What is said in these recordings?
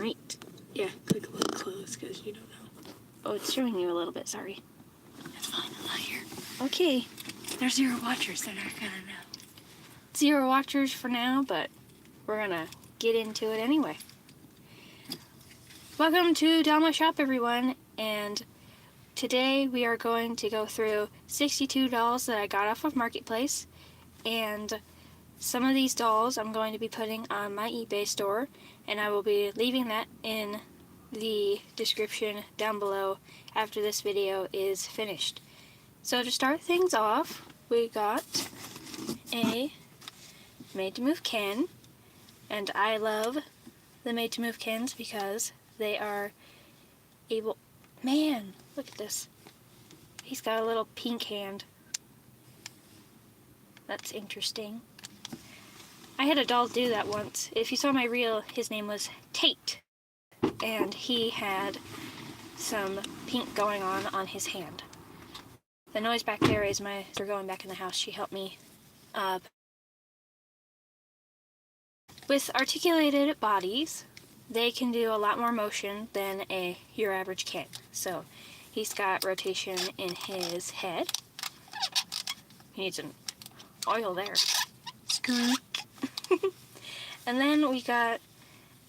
might. Yeah, click a little close because you don't know. Oh, it's showing you a little bit, sorry. It's fine, I'm not here. Okay. There's 0 watchers, they're not gonna know. 0 watchers for now, but we're gonna get into it anyway. Welcome to Doll My Shop, everyone, and today we are going to go through 62 dolls that I got off of Marketplace, and some of these dolls I'm going to be putting on my eBay store, and I will be leaving that in the description down below after this video is finished. So to start things off, we got a Made to Move Ken, and I love the Made to Move Kens because they are able... Man, look at this. He's got a little pink hand. That's interesting. I had a doll do that once. If you saw my reel, his name was Tate, and he had some pink going on his hand. The noise back there is my sister going back in the house. She helped me up. With articulated bodies, they can do a lot more motion than your average Ken. So he's got rotation in his head. He needs an oil there. Squeak. And then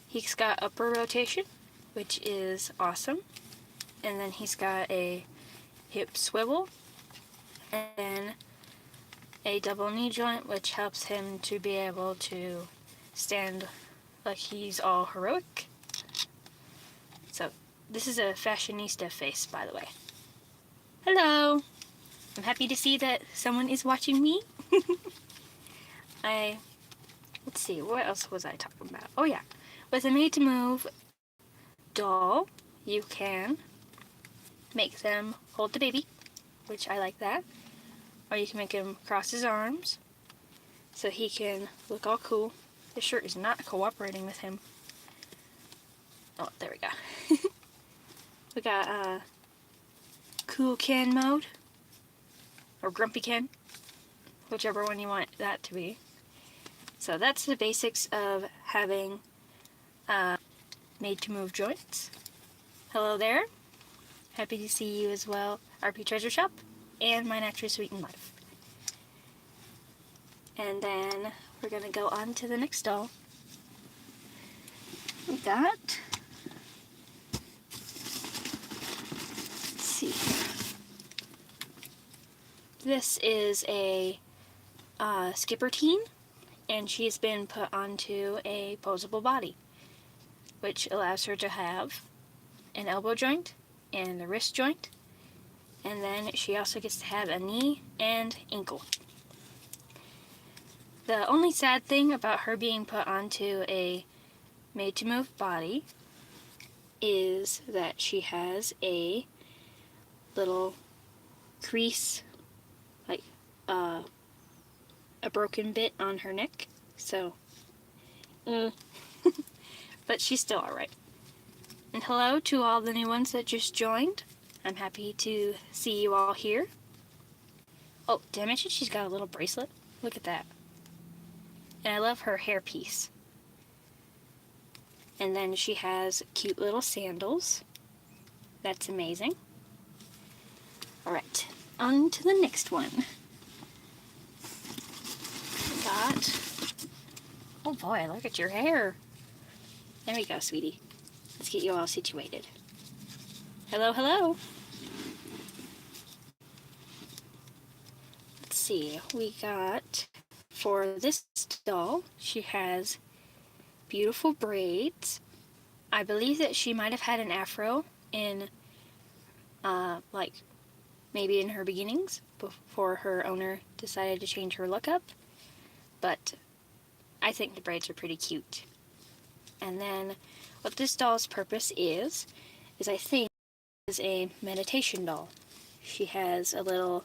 he's got upper rotation, which is awesome. And then he's got a hip swivel, and then a double knee joint, which helps him to be able to stand like he's all heroic. So this is a fashionista face, by the way. Hello! I'm happy to see that someone is watching me. Let's see, what else was I talking about? Oh yeah, with a Made to Move doll, you can make them hold the baby, which I like that. Or you can make him cross his arms so he can look all cool. This shirt is not cooperating with him. Oh, there we go. We got Cool Ken mode, or Grumpy Ken, whichever one you want that to be. So that's the basics of having Made to Move joints. Hello there. Happy to see you as well, RP Treasure Shop, and My Naturally Sweet in Life. And then we're going to go on to the next doll. We got... Let's see here. This is a Skipper Teen, and she's been put onto a posable body, which allows her to have an elbow joint and a wrist joint, and then she also gets to have a knee and ankle. The only sad thing about her being put onto a Made to Move body is that she has a little crease, like a broken bit on her neck, so but she's still alright. And hello to all the new ones that just joined. I'm happy to see you all here. Oh, did I mention she's got a little bracelet? Look at that. And I love her hairpiece. And then she has cute little sandals. That's amazing. Alright, on to the next one. We got... Oh boy, look at your hair. There we go, sweetie. Let's get you all situated. Hello, hello. Let's see, we got, for this doll, she has beautiful braids. I believe that she might have had an afro in, like, maybe in her beginnings, before her owner decided to change her look up. But I think the braids are pretty cute. And then what this doll's purpose is I think is a meditation doll. She has a little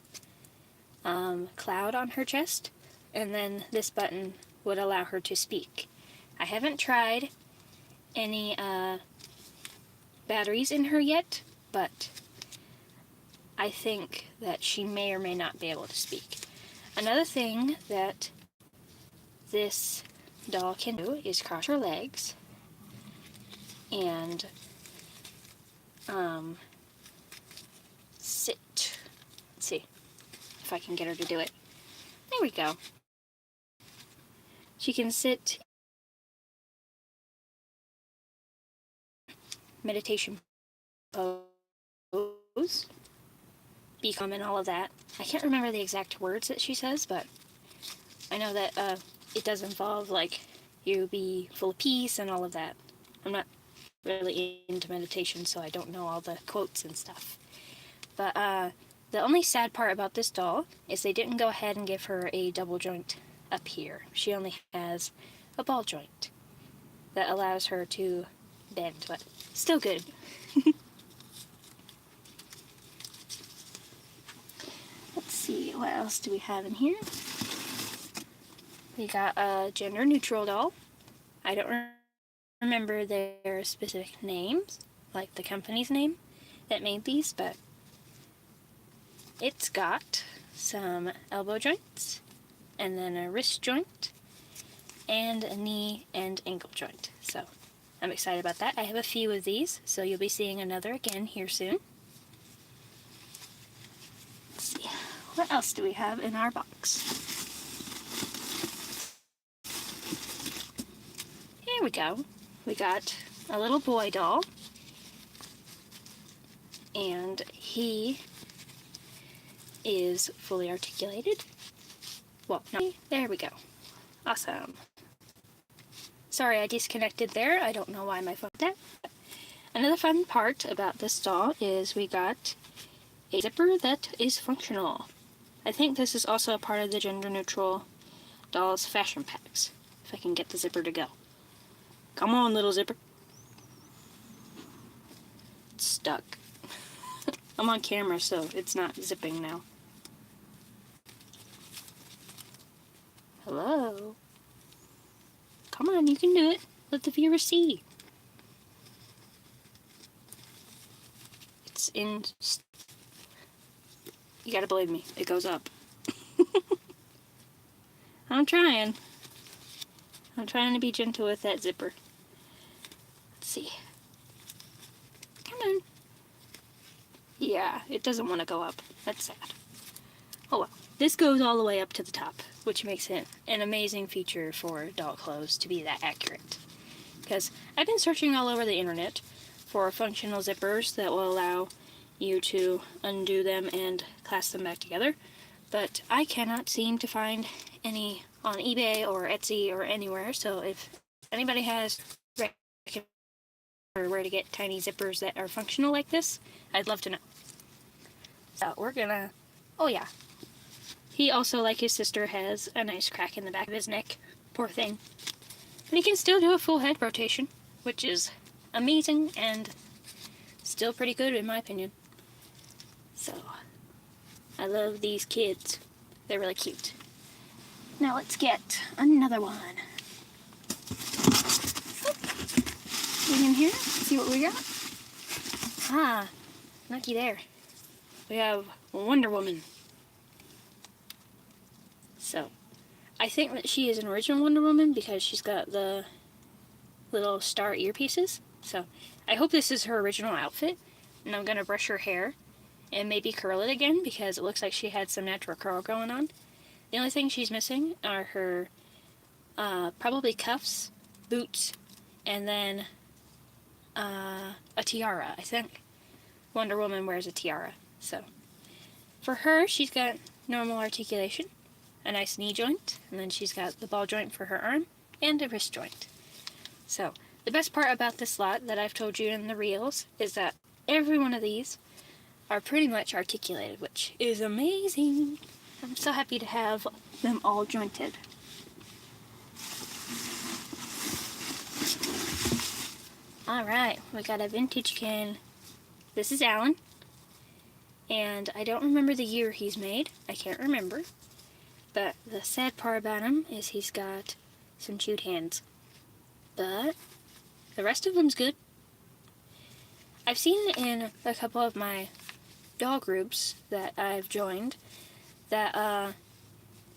cloud on her chest, and then this button would allow her to speak. I haven't tried any batteries in her yet, but I think that she may or may not be able to speak. Another thing that this doll can do is cross her legs, and sit. Let's see if I can get her to do it. There we go. She can sit meditation pose, be calm and all of that. I can't remember the exact words that she says, but I know that it does involve like you be full of peace and all of that. I'm not really into meditation, so I don't know all the quotes and stuff. But the only sad part about this doll is they didn't go ahead and give her a double joint up here. She only has a ball joint that allows her to bend, but still good. Let's see, what else do we have in here? We got a gender neutral doll. I don't remember their specific names, like the company's name that made these, but it's got some elbow joints, and then a wrist joint, and a knee and ankle joint. So I'm excited about that. I have a few of these, so you'll be seeing another again here soon. Let's see, what else do we have in our box? Here we go. We got a little boy doll, and he is fully articulated. Well, no, there we go. Awesome. Sorry, I disconnected there. I don't know why my phone did that. Another fun part about this doll is we got a zipper that is functional. I think this is also a part of the gender neutral dolls fashion packs. If I can get the zipper to go. Come on, little zipper. It's stuck. I'm on camera, so it's not zipping now. Hello? Come on, you can do it. Let the viewer see. It's in... You gotta believe me, it goes up. I'm trying. I'm trying to be gentle with that zipper. Let's see. Come on. Yeah, it doesn't want to go up. That's sad. Oh well. This goes all the way up to the top, which makes it an amazing feature for doll clothes to be that accurate. Because I've been searching all over the internet for functional zippers that will allow you to undo them and clasp them back together, but I cannot seem to find any on eBay or Etsy or anywhere, so if anybody has or where to get tiny zippers that are functional like this, I'd love to know. So we're gonna... Oh yeah. He also, like his sister, has a nice crack in the back of his neck. Poor thing. But he can still do a full head rotation, which is amazing and still pretty good in my opinion. So, I love these kids. They're really cute. Now let's get another one. Get in here, see what we got. Ah, looky there. We have Wonder Woman. So, I think that she is an original Wonder Woman because she's got the little star earpieces. So, I hope this is her original outfit. And I'm going to brush her hair and maybe curl it again because it looks like she had some natural curl going on. The only thing she's missing are her probably cuffs, boots, and then a tiara, I think. Wonder Woman wears a tiara. So, for her, she's got normal articulation, a nice knee joint, and then she's got the ball joint for her arm, and a wrist joint. So, the best part about this lot that I've told you in the reels is that every one of these are pretty much articulated, which is amazing. I'm so happy to have them all jointed. Alright, we got a vintage Ken. This is Alan. And I don't remember the year he's made. I can't remember. But the sad part about him is he's got some chewed hands. But the rest of them's good. I've seen in a couple of my doll groups that I've joined that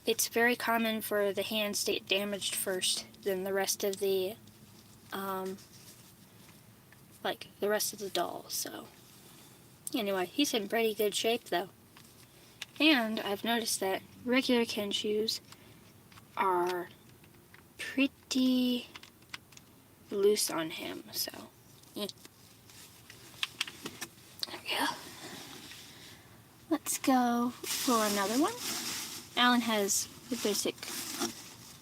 it's very common for the hands to get damaged first than the rest of the like the rest of the dolls. So anyway, he's in pretty good shape though. And I've noticed that regular Ken shoes are pretty loose on him, so there we go. Let's go for another one. Alan has the basic,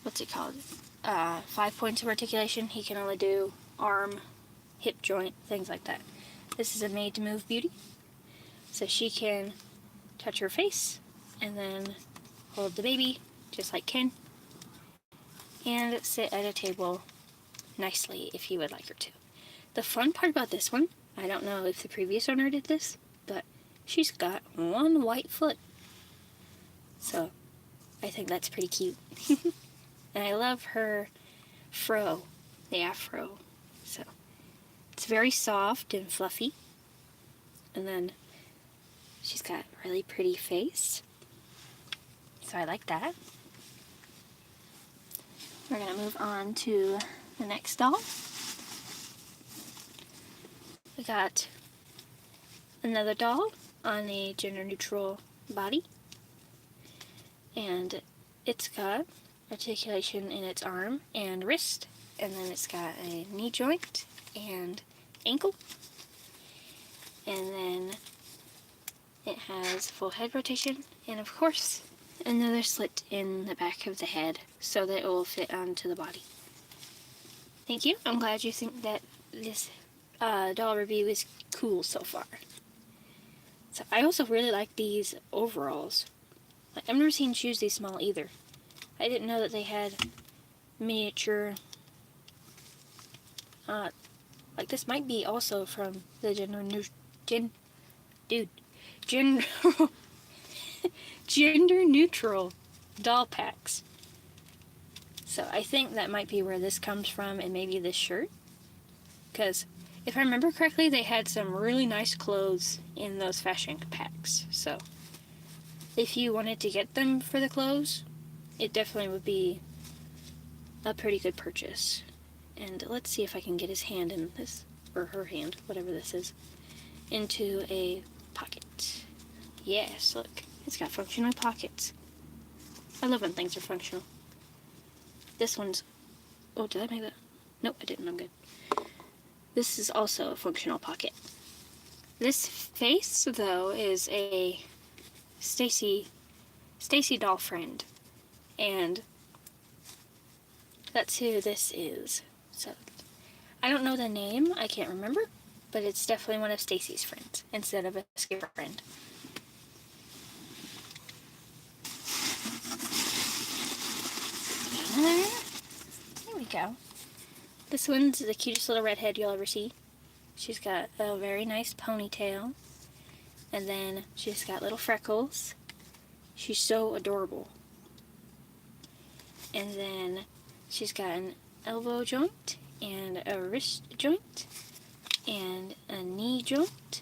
what's it called? 5 points of articulation. He can only do arm, hip joint, things like that. This is a Made to Move Beauty. So she can touch her face and then hold the baby, just like Ken, and sit at a table nicely if you would like her to. The fun part about this one, I don't know if the previous owner did this, but she's got one white foot. So I think that's pretty cute. And I love her fro, the afro. So it's very soft and fluffy. And then she's got a really pretty face. So I like that. We're going to move on to the next doll. We got another doll on a gender-neutral body. And it's got articulation in its arm and wrist. And then it's got a knee joint and ankle. And then it has full head rotation. And of course, another slit in the back of the head so that it will fit onto the body. Thank you. I'm glad you think that this doll review is cool so far. So I also really like these overalls. I've never seen shoes this small either. I didn't know that they had miniature. Like this might be also from the gender neutral doll packs. So I think that might be where this comes from, and maybe this shirt. Because if I remember correctly, they had some really nice clothes in those fashion packs. So if you wanted to get them for the clothes, it definitely would be a pretty good purchase. And let's see if I can get his hand in this, or her hand, whatever this is, into a pocket. Yes, look, it's got functional pockets. I love when things are functional. This one's, oh, did I make that? Nope, I didn't, I'm good. This is also a functional pocket. This face, though, is a Stacy doll friend. And that's who this is. So, I don't know the name, I can't remember, but it's definitely one of Stacy's friends instead of a skipper friend. There we go. This one's the cutest little redhead you'll ever see. She's got a very nice ponytail, and then she's got little freckles. She's so adorable. And then she's got an elbow joint and a wrist joint and a knee joint.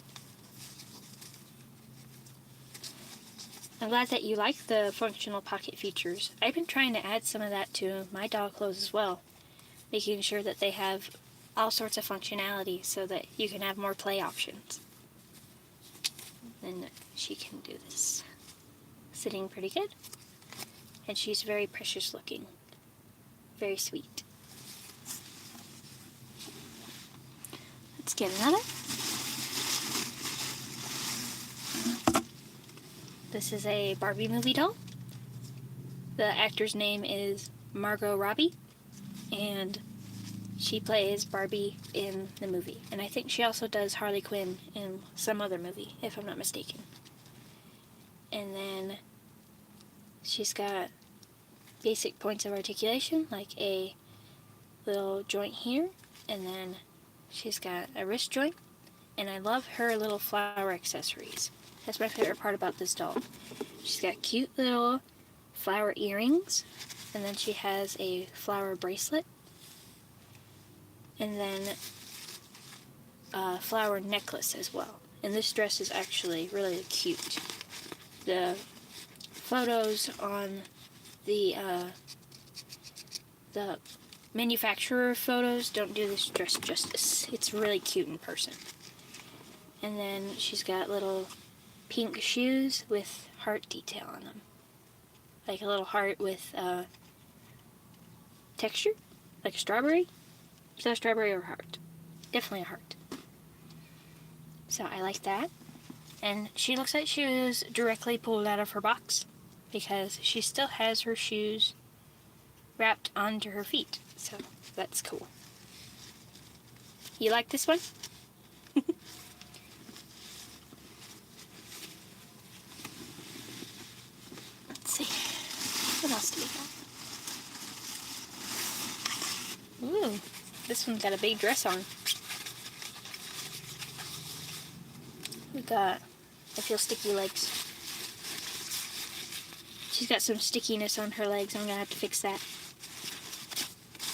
I'm glad that you like the functional pocket features. I've been trying to add some of that to my doll clothes as well, making sure that they have all sorts of functionality so that you can have more play options. Then she can do this. Sitting pretty good. And she's very precious looking. Very sweet. Let's get another. This is a Barbie movie doll. The actor's name is Margot Robbie, and she plays Barbie in the movie. And I think she also does Harley Quinn in some other movie, if I'm not mistaken. And then she's got basic points of articulation, like a little joint here, and then she's got a wrist joint, and I love her little flower accessories. That's my favorite part about this doll. She's got cute little flower earrings, and then she has a flower bracelet, and then a flower necklace as well. And this dress is actually really cute. The photos on the manufacturer photos don't do this dress justice. It's really cute in person. And then she's got little pink shoes with heart detail on them. Like a little heart with texture, like a strawberry. Is that a strawberry or a heart? Definitely a heart. So I like that. And she looks like she was directly pulled out of her box because she still has her shoes wrapped onto her feet. So that's cool. You like this one? Let's see. What else do we got? Ooh, this one's got a big dress on. We got, I feel sticky legs. She's got some stickiness on her legs. I'm gonna have to fix that.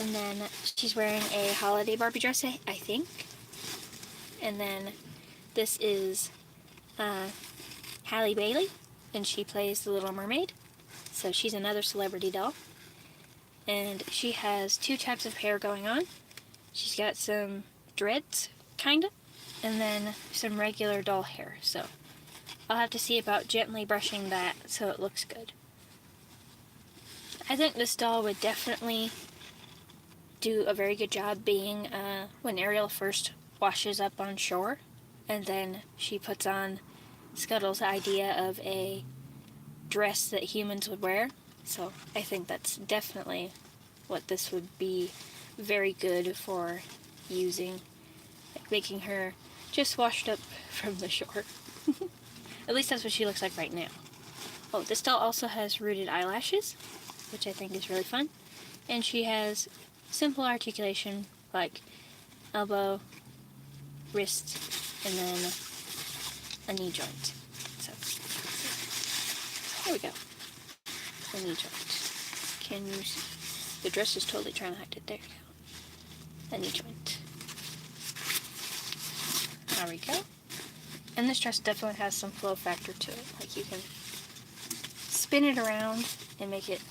And then she's wearing a holiday Barbie dress, I think. And then this is Halle Bailey, and she plays the Little Mermaid. So she's another celebrity doll. And she has two types of hair going on. She's got some dreads, kinda, and then some regular doll hair. So I'll have to see about gently brushing that so it looks good. I think this doll would definitely do a very good job being when Ariel first washes up on shore, and then she puts on Scuttle's idea of a dress that humans would wear. So I think that's definitely what this would be very good for using, like making her just washed up from the shore. At least that's what she looks like right now. Oh, this doll also has rooted eyelashes, which I think is really fun. And she has simple articulation like elbow, wrist, and then a knee joint. So, there we go. The knee joint. Can you see? The dress is totally trying to hide it. There you go. A knee joint. There we go. And this dress definitely has some flow factor to it. Like you can spin it around and make it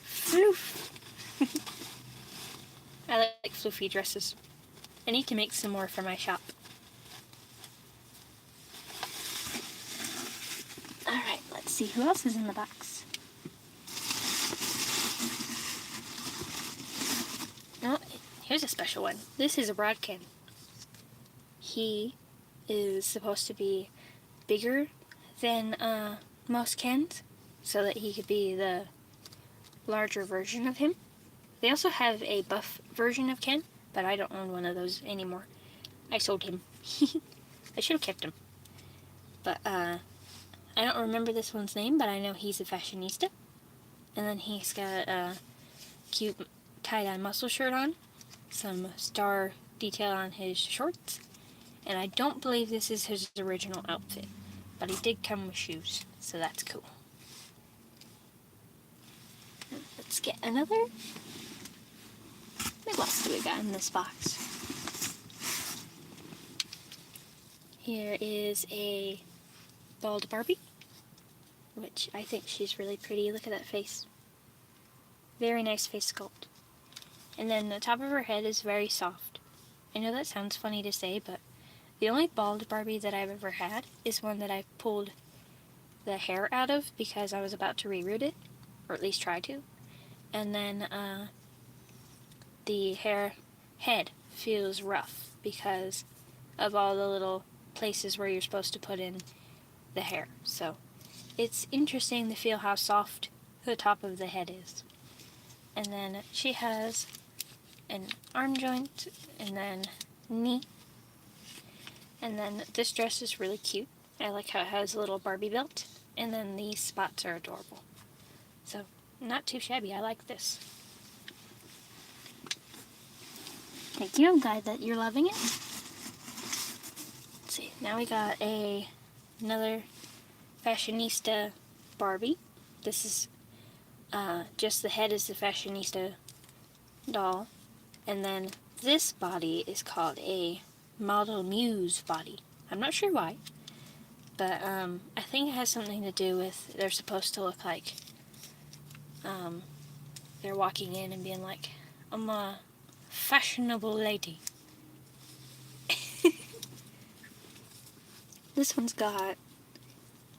floof. I like floofy dresses. I need to make some more for my shop. Alright, let's see who else is in the box. Oh, here's a special one. This is a Broadkin. He is supposed to be bigger than most Kens, so that he could be the larger version of him. They also have a buff version of Ken, but I don't own one of those anymore. I sold him. I should have kept him. But I don't remember this one's name, but I know he's a fashionista. And then he's got a cute tie-dye muscle shirt on, some star detail on his shorts, and I don't believe this is his original outfit, but he did come with shoes, so that's cool. Let's get another. What else do we got in this box? Here is a bald Barbie, which I think she's really pretty. Look at that face. Very nice face sculpt. And then the top of her head is very soft. I know that sounds funny to say, but the only bald Barbie that I've ever had is one that I pulled the hair out of because I was about to reroot it, or at least try to. And then the head feels rough because of all the little places where you're supposed to put in the hair. So it's interesting to feel how soft the top of the head is. And then she has an arm joint, and then knee. And then this dress is really cute. I like how it has a little Barbie belt, and then these spots are adorable. So, not too shabby. I like this. Thank you. I'm glad that you're loving it. Let's see. Now we got another fashionista Barbie. This is just the head is the fashionista doll. And then this body is called a Model Muse body. I'm not sure why, but I think it has something to do with they're supposed to look like they're walking in and being like, I'm a fashionable lady. This one's got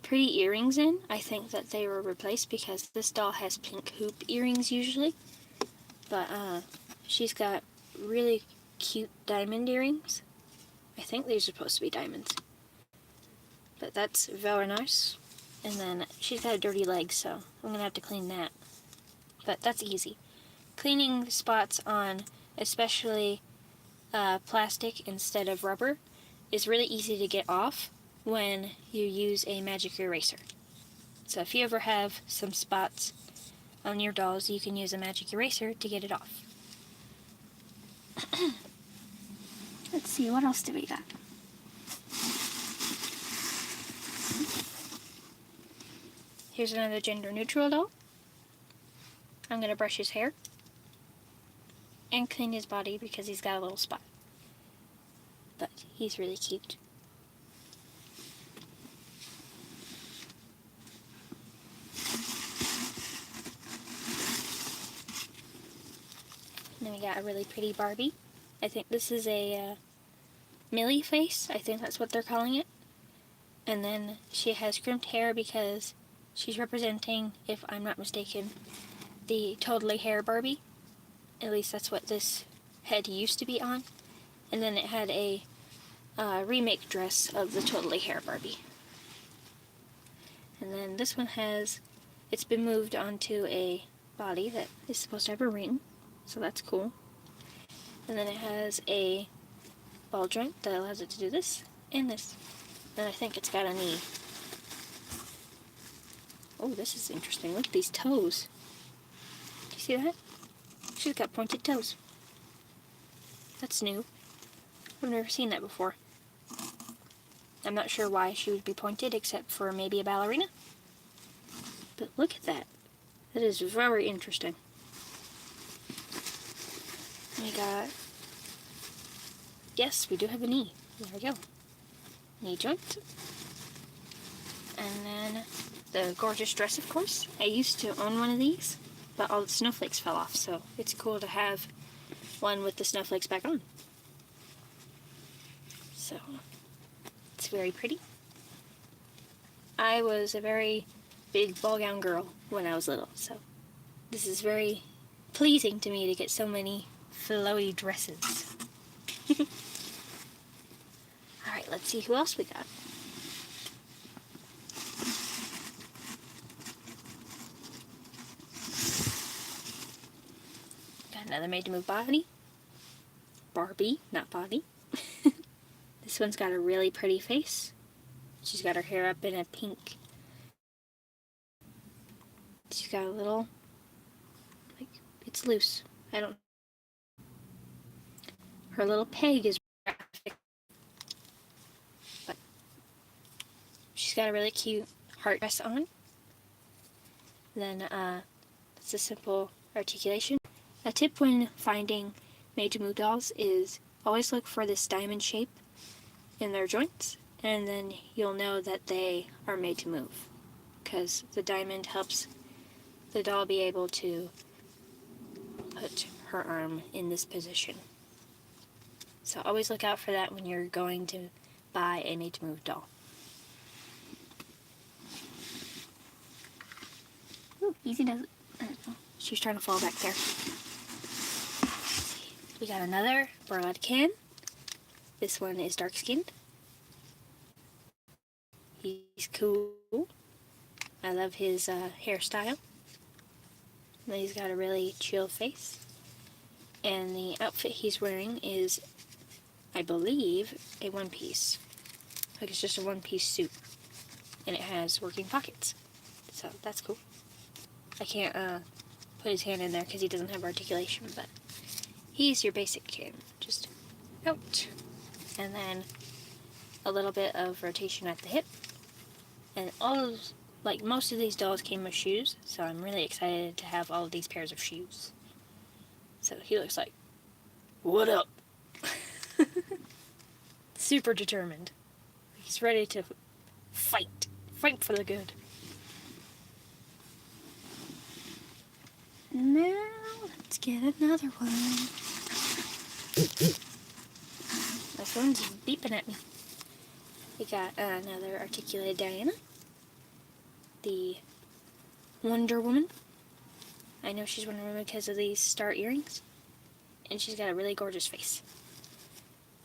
pretty earrings in. I think that they were replaced because this doll has pink hoop earrings usually. But she's got really cute diamond earrings. I think these are supposed to be diamonds. But that's very nice. And then she's got a dirty leg, so I'm going to have to clean that. But that's easy. Cleaning spots on especially plastic instead of rubber is really easy to get off when you use a magic eraser. So if you ever have some spots on your dolls, you can use a magic eraser to get it off. Let's see, what else do we got? Here's another gender neutral doll. I'm going to brush his hair and clean his body because he's got a little spot. But he's really cute. And then we got a really pretty Barbie. I think this is a Millie face. I think that's what they're calling it. And then she has crimped hair because she's representing, if I'm not mistaken, the Totally Hair Barbie. At least that's what this head used to be on. And then it had a remake dress of the Totally Hair Barbie. And then this one has, it's been moved onto a body that is supposed to have a ring. So that's cool. And then it has a ball joint that allows it to do this and this. And I think it's got a knee. Oh, this is interesting. Look at these toes. Do you see that? She's got pointed toes. That's new. I've never seen that before. I'm not sure why she would be pointed except for maybe a ballerina. But look at that. That is very interesting. We got... Yes, we do have a knee. There we go. Knee joint. And then the gorgeous dress, of course. I used to own one of these, but all the snowflakes fell off, so it's cool to have one with the snowflakes back on. So, it's very pretty. I was a very big ball gown girl when I was little, so this is very pleasing to me to get so many flowy dresses. Alright, let's see who else we got. Got another Made to Move body. Barbie, not body. This one's got a really pretty face. She's got her hair up in a pink. She's got a little, like, it's loose. I don't. Her little peg is graphic. But she's got a really cute heart dress on. Then, it's a simple articulation. A tip when finding Made to Move dolls is always look for this diamond shape in their joints, and then you'll know that they are made to move, because the diamond helps the doll be able to put her arm in this position. So always look out for that when you're going to buy a Made to Move doll. Ooh, easy does it. She's trying to fall back there. We got another Broadkin. This one is dark skinned. He's cool. I love his hairstyle. And he's got a really chill face. And the outfit he's wearing is, I believe, a one-piece. Like it's just a one-piece suit. And it has working pockets. So that's cool. I can't put his hand in there because he doesn't have articulation, but he's your basic kid. Just out. And then a little bit of rotation at the hip. And like most of these dolls came with shoes, so I'm really excited to have all of these pairs of shoes. So he looks like, what up? Super determined. He's ready to fight. Fight for the good. Now, let's get another one. My phone's beeping at me. We got another articulated Diana. The Wonder Woman. I know she's Wonder Woman because of these star earrings. And she's got a really gorgeous face.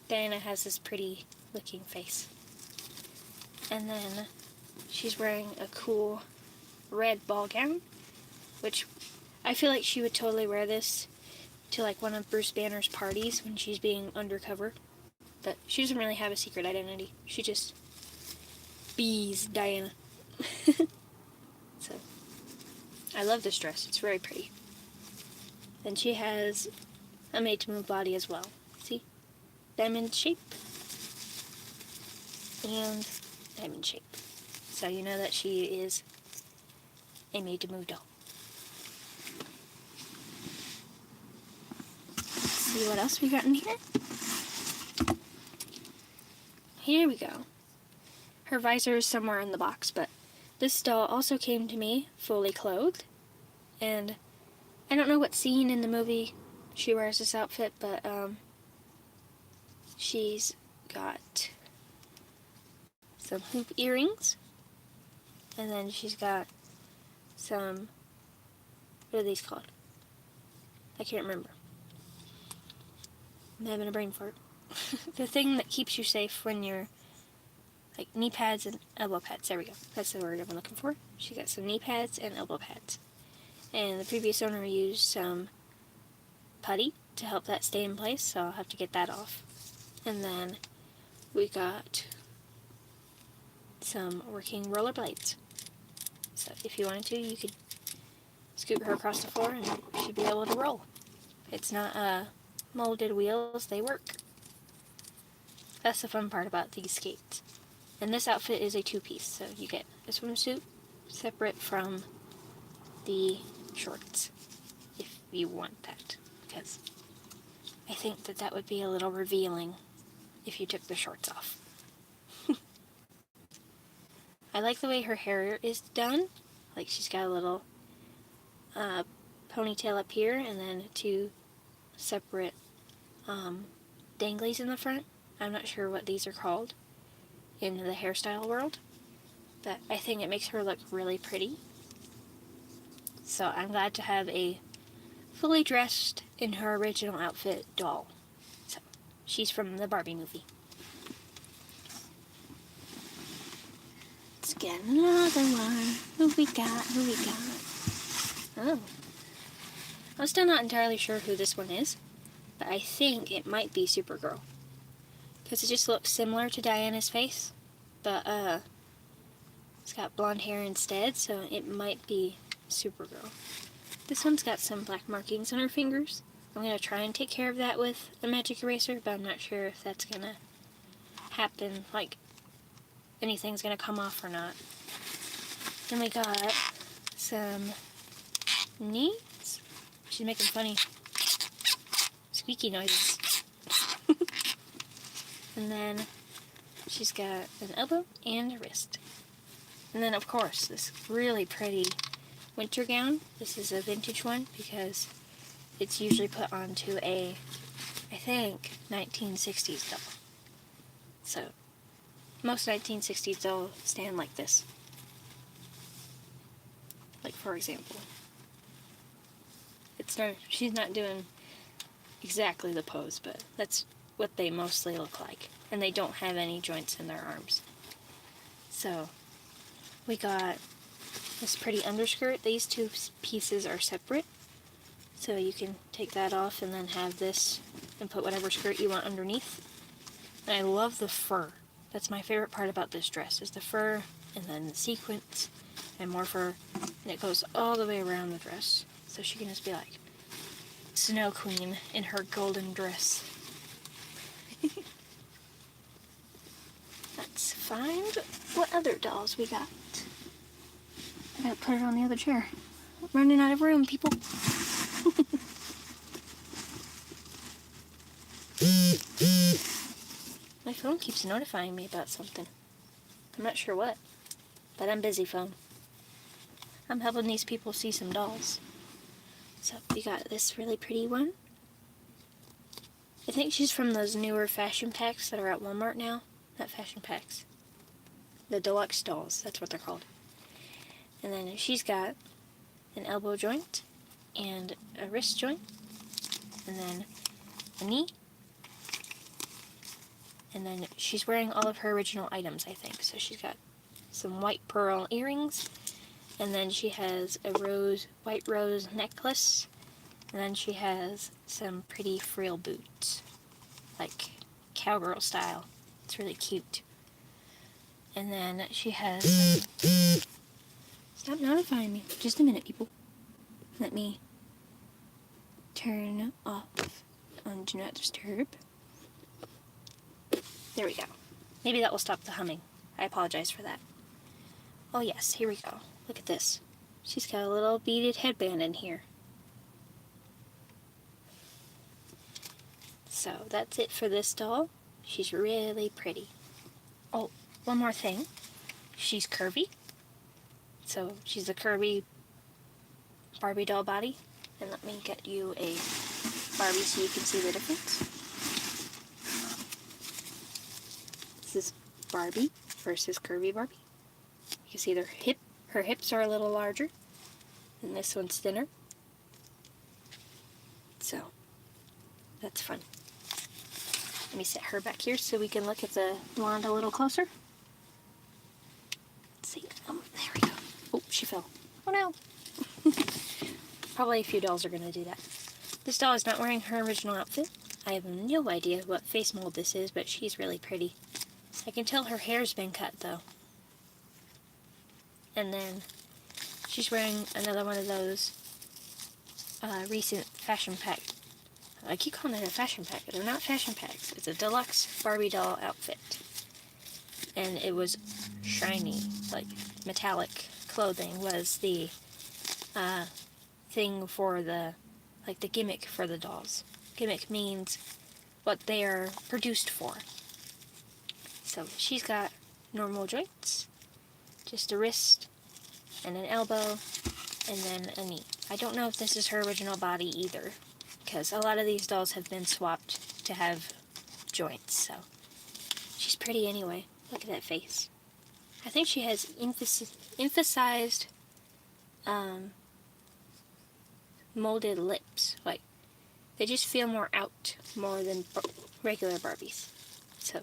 Diana has this pretty looking face. And then she's wearing a cool red ball gown, which I feel like she would totally wear this to like one of Bruce Banner's parties when she's being undercover. But she doesn't really have a secret identity. She just bees Diana. So, I love this dress. It's very pretty. Then she has a made-to-move body as well. See? Diamond shape. And diamond shape. So you know that she is a made-to-move doll. Let's see what else we got in here. Here we go. Her visor is somewhere in the box, but this doll also came to me fully clothed. And I don't know what scene in the movie she wears this outfit, but she's got some hoop earrings. And then she's got some, what are these called? I can't remember. I'm having a brain fart. The thing that keeps you safe when you're, like, knee pads and elbow pads. There we go. That's the word I'm looking for. She got some knee pads and elbow pads. And the previous owner used some putty to help that stay in place, so I'll have to get that off. And then we got some working rollerblades. So if you wanted to, you could scoot her across the floor and she'd be able to roll. It's not molded wheels, they work. That's the fun part about these skates. And this outfit is a two-piece, so you get a swimsuit separate from the shorts, if you want that. Because I think that that would be a little revealing if you took the shorts off. I like the way her hair is done. Like she's got a little ponytail up here and then two separate danglies in the front. I'm not sure what these are called in the hairstyle world, but I think it makes her look really pretty. So I'm glad to have a fully dressed in her original outfit doll. So she's from the Barbie movie. Let's get another one. Who we got? Oh. I'm still not entirely sure who this one is, but I think it might be Supergirl. Because it just looks similar to Diana's face, but it's got blonde hair instead, so it might be Supergirl. This one's got some black markings on her fingers. I'm going to try and take care of that with a magic eraser, but I'm not sure if that's going to happen, like anything's going to come off or not. Then we got some knees. She's making funny squeaky noises. And then she's got an elbow and a wrist. And then, of course, this really pretty winter gown. This is a vintage one because it's usually put onto a, I think, 1960s doll. So, most 1960s dolls stand like this. Like, for example. She's not doing exactly the pose, but that's what they mostly look like. And they don't have any joints in their arms. So, we got this pretty underskirt. These two pieces are separate. So you can take that off and then have this and put whatever skirt you want underneath. And I love the fur. That's my favorite part about this dress, is the fur and then the sequins and more fur. And it goes all the way around the dress. So she can just be like Snow Queen in her golden dress. Let's find what other dolls we got. I gotta put it on the other chair. I'm running out of room, people. My phone keeps notifying me about something. I'm not sure what, but I'm busy, phone. I'm helping these people see some dolls. So we got this really pretty one. I think she's from those newer fashion packs that are at Walmart now. Not fashion packs. The deluxe dolls, that's what they're called. And then she's got an elbow joint and a wrist joint. And then a knee. And then she's wearing all of her original items, I think. So she's got some white pearl earrings. And then she has a white rose necklace. And then she has some pretty frill boots, like cowgirl style. It's really cute. And then she has... Stop notifying me. Just a minute, people. Let me turn off on Do Not Disturb. There we go. Maybe that will stop the humming. I apologize for that. Oh yes, here we go. Look at this. She's got a little beaded headband in here. So that's it for this doll. She's really pretty. Oh, one more thing. She's curvy. So she's a curvy Barbie doll body. And let me get you a Barbie so you can see the difference. This is Barbie versus curvy Barbie. You can see her hips are a little larger. And this one's thinner. So, that's fun. Let me set her back here so we can look at the blonde a little closer. Let's see. Oh, there we go. Oh, she fell. Oh no. Probably a few dolls are going to do that. This doll is not wearing her original outfit. I have no idea what face mold this is, but she's really pretty. I can tell her hair's been cut though. And then she's wearing another one of those recent fashion pack. I keep calling it a fashion pack, but they're not fashion packs. It's a deluxe Barbie doll outfit. And it was shiny, like metallic clothing was the thing for the gimmick for the dolls. Gimmick means what they are produced for. So she's got normal joints, just a wrist and an elbow, and then a knee. I don't know if this is her original body either, because a lot of these dolls have been swapped to have joints, so she's pretty anyway. Look at that face. I think she has emphasized molded lips. Like, they just feel more out, more than regular Barbies. So,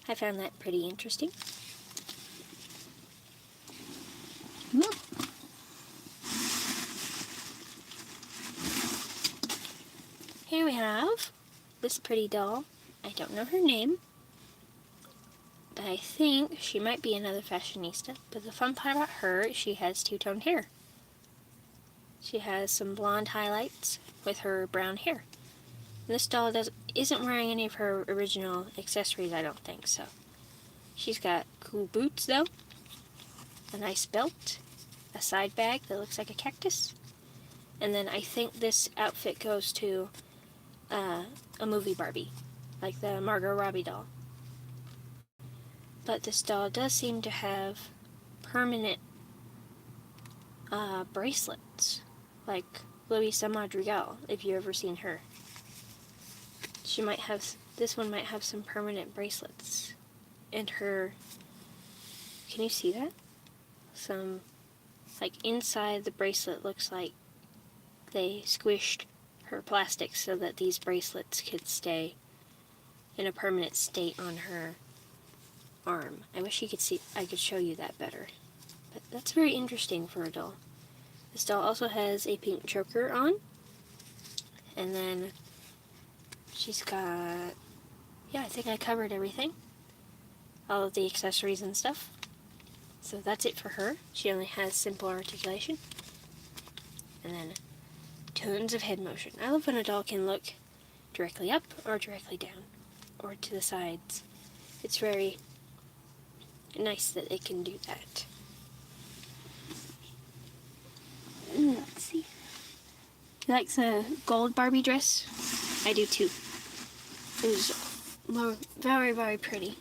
I found that pretty interesting. Look. Here we have this pretty doll. I don't know her name, but I think she might be another fashionista. But the fun part about her, she has two-toned hair. She has some blonde highlights with her brown hair. And this doll isn't wearing any of her original accessories, I don't think so. She's got cool boots though, a nice belt, a side bag that looks like a cactus, and then I think this outfit goes to a movie Barbie, like the Margot Robbie doll. But this doll does seem to have permanent bracelets, like Louisa Madrigal, if you've ever seen her. This one might have some permanent bracelets. And her, can you see that? Some, like inside the bracelet looks like they squished her plastic so that these bracelets could stay in a permanent state on her arm. I wish I could show you that better. But that's very interesting for a doll. This doll also has a pink choker on. And then she's got, yeah, I think I covered everything. All of the accessories and stuff. So that's it for her. She only has simple articulation. And then tons of head motion. I love when a doll can look directly up or directly down or to the sides. It's very nice that it can do that. Let's see. He likes a gold Barbie dress. I do too. It was very, very pretty.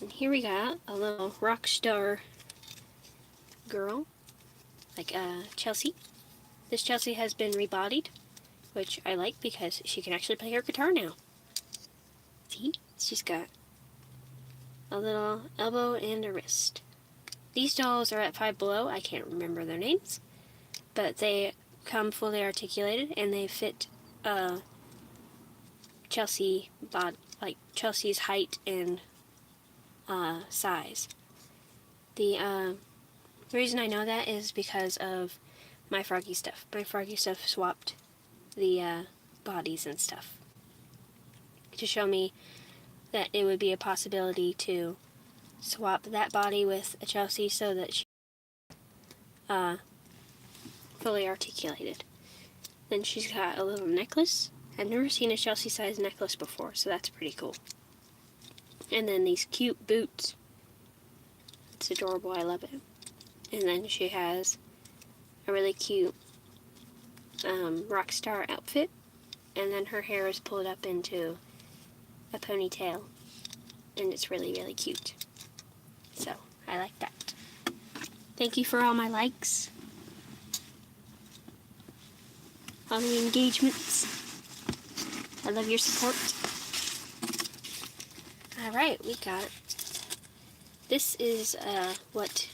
And here we got a little rock star girl, like Chelsea. This Chelsea has been rebodied which I like because she can actually play her guitar now. See? She's got a little elbow and a wrist. These dolls are at Five Below. I can't remember their names, but they come fully articulated and they fit Chelsea's height and size. The reason I know that is because of my Froggy Stuff. My Froggy Stuff swapped the bodies and stuff to show me that it would be a possibility to swap that body with a Chelsea so that she fully articulated. Then she's got a little necklace. I've never seen a Chelsea size necklace before, so that's pretty cool. And then these cute boots. It's adorable, I love it. And then she has a really cute rock star outfit, and then her hair is pulled up into a ponytail, and it's really, really cute. So, I like that. Thank you for all my likes, all the engagements. I love your support. Alright, we got, this is what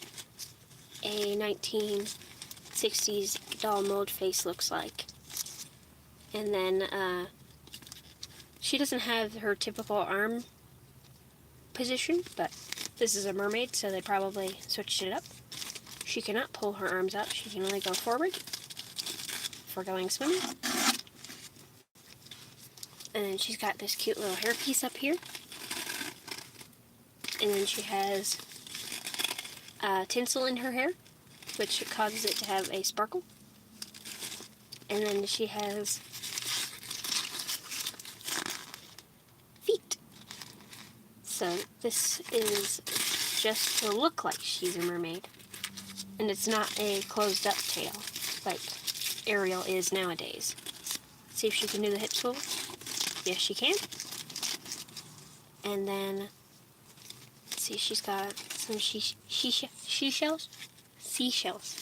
a 1960s doll mold face looks like. And then she doesn't have her typical arm position, but this is a mermaid, so they probably switched it up. She cannot pull her arms up, she can only go forward for going swimming. And then she's got this cute little hairpiece up here. And then she has tinsel in her hair, which causes it to have a sparkle. And then she has feet. So this is just to look like she's a mermaid. And it's not a closed up tail like Ariel is nowadays. See if she can do the hip swivel. Yes, she can. And then, let's see, she's got some seashells. Seashells.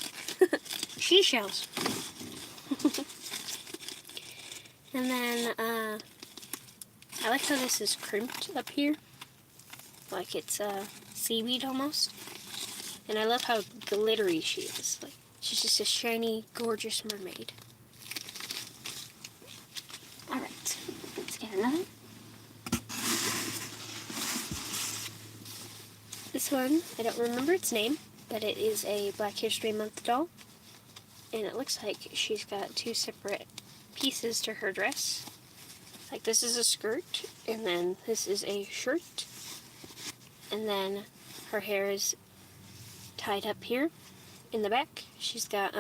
And then, I like how this is crimped up here. Like it's seaweed almost. And I love how glittery she is. Like, she's just a shiny, gorgeous mermaid. Alright, let's get another. This one, I don't remember its name, but it is a Black History Month doll. And it looks like she's got two separate pieces to her dress. Like this is a skirt, and then this is a shirt. And then her hair is tied up here in the back. She's got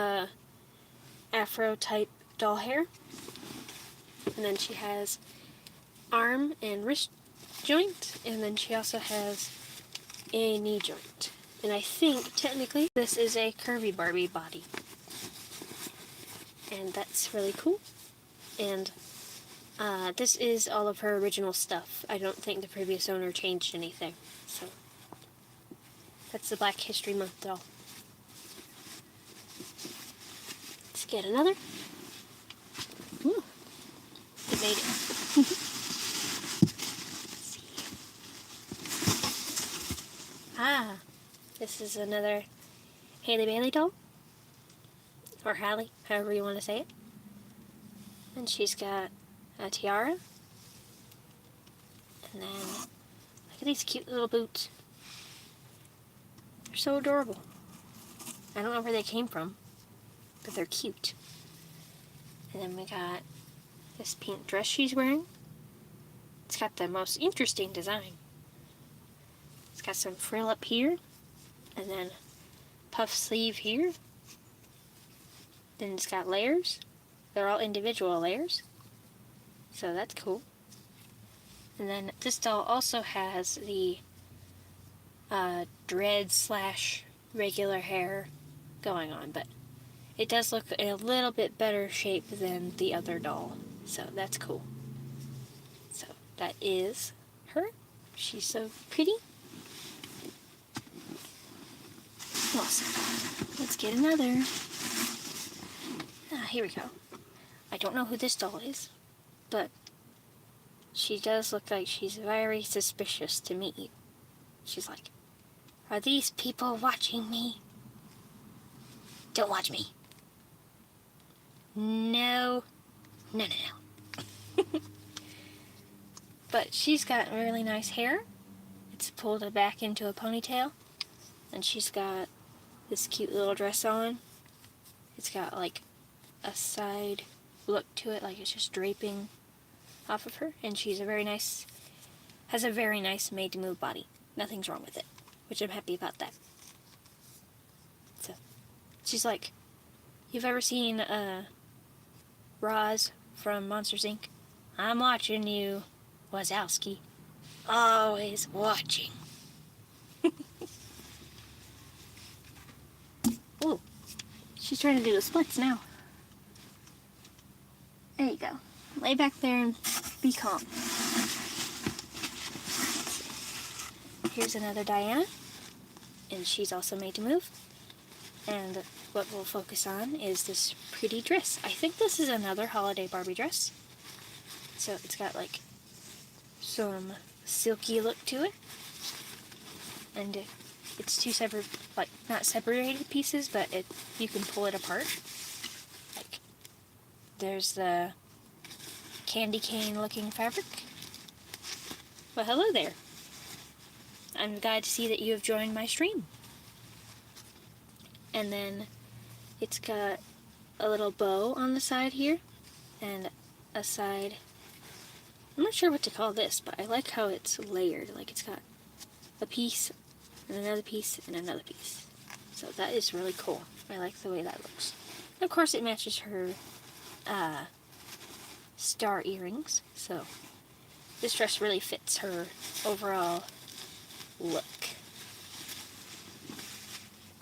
afro type doll hair. And then she has arm and wrist joint, and then she also has a knee joint. And I think technically this is a curvy Barbie body. And that's really cool. And this is all of her original stuff. I don't think the previous owner changed anything. So that's the Black History Month doll. Let's get another. Ooh, it made it. Let's see. Ah, this is another Hailey Bailey doll. Or Hallie, however you want to say it. And she's got a tiara. And then, look at these cute little boots. They're so adorable. I don't know where they came from, but they're cute. And then we got this pink dress she's wearing. It's got the most interesting design. It's got some frill up here, and then puff sleeve here. Then it's got layers. They're all individual layers. So that's cool. And then this doll also has the dread / regular hair going on, but it does look in a little bit better shape than the other doll. So that's cool. So that is her. She's so pretty. Awesome. Let's get another. Here we go. I don't know who this doll is, but she does look like she's very suspicious to me. She's like, are these people watching me? Don't watch me. No. No, no, no. But she's got really nice hair. It's pulled back into a ponytail. And she's got this cute little dress on. It's got like a side look to it, like it's just draping off of her. And she's has a very nice made to move body. Nothing's wrong with it, which I'm happy about that. So, she's like, you've ever seen Roz from Monsters Inc.? I'm watching you, Wazowski. Always watching. Ooh, she's trying to do the splits now. There you go. Lay back there and be calm. Here's another Diana, and she's also made to move. And what we'll focus on is this pretty dress. I think this is another holiday Barbie dress. So it's got like some silky look to it. And it's two separate, like not separated pieces, but you can pull it apart. Like there's the candy cane looking fabric. Well, hello there. I'm glad to see that you have joined my stream. And then it's got a little bow on the side here, and a side, I'm not sure what to call this, but I like how it's layered. Like it's got a piece, and another piece, and another piece. So that is really cool. I like the way that looks. And of course it matches her star earrings, so this dress really fits her overall look.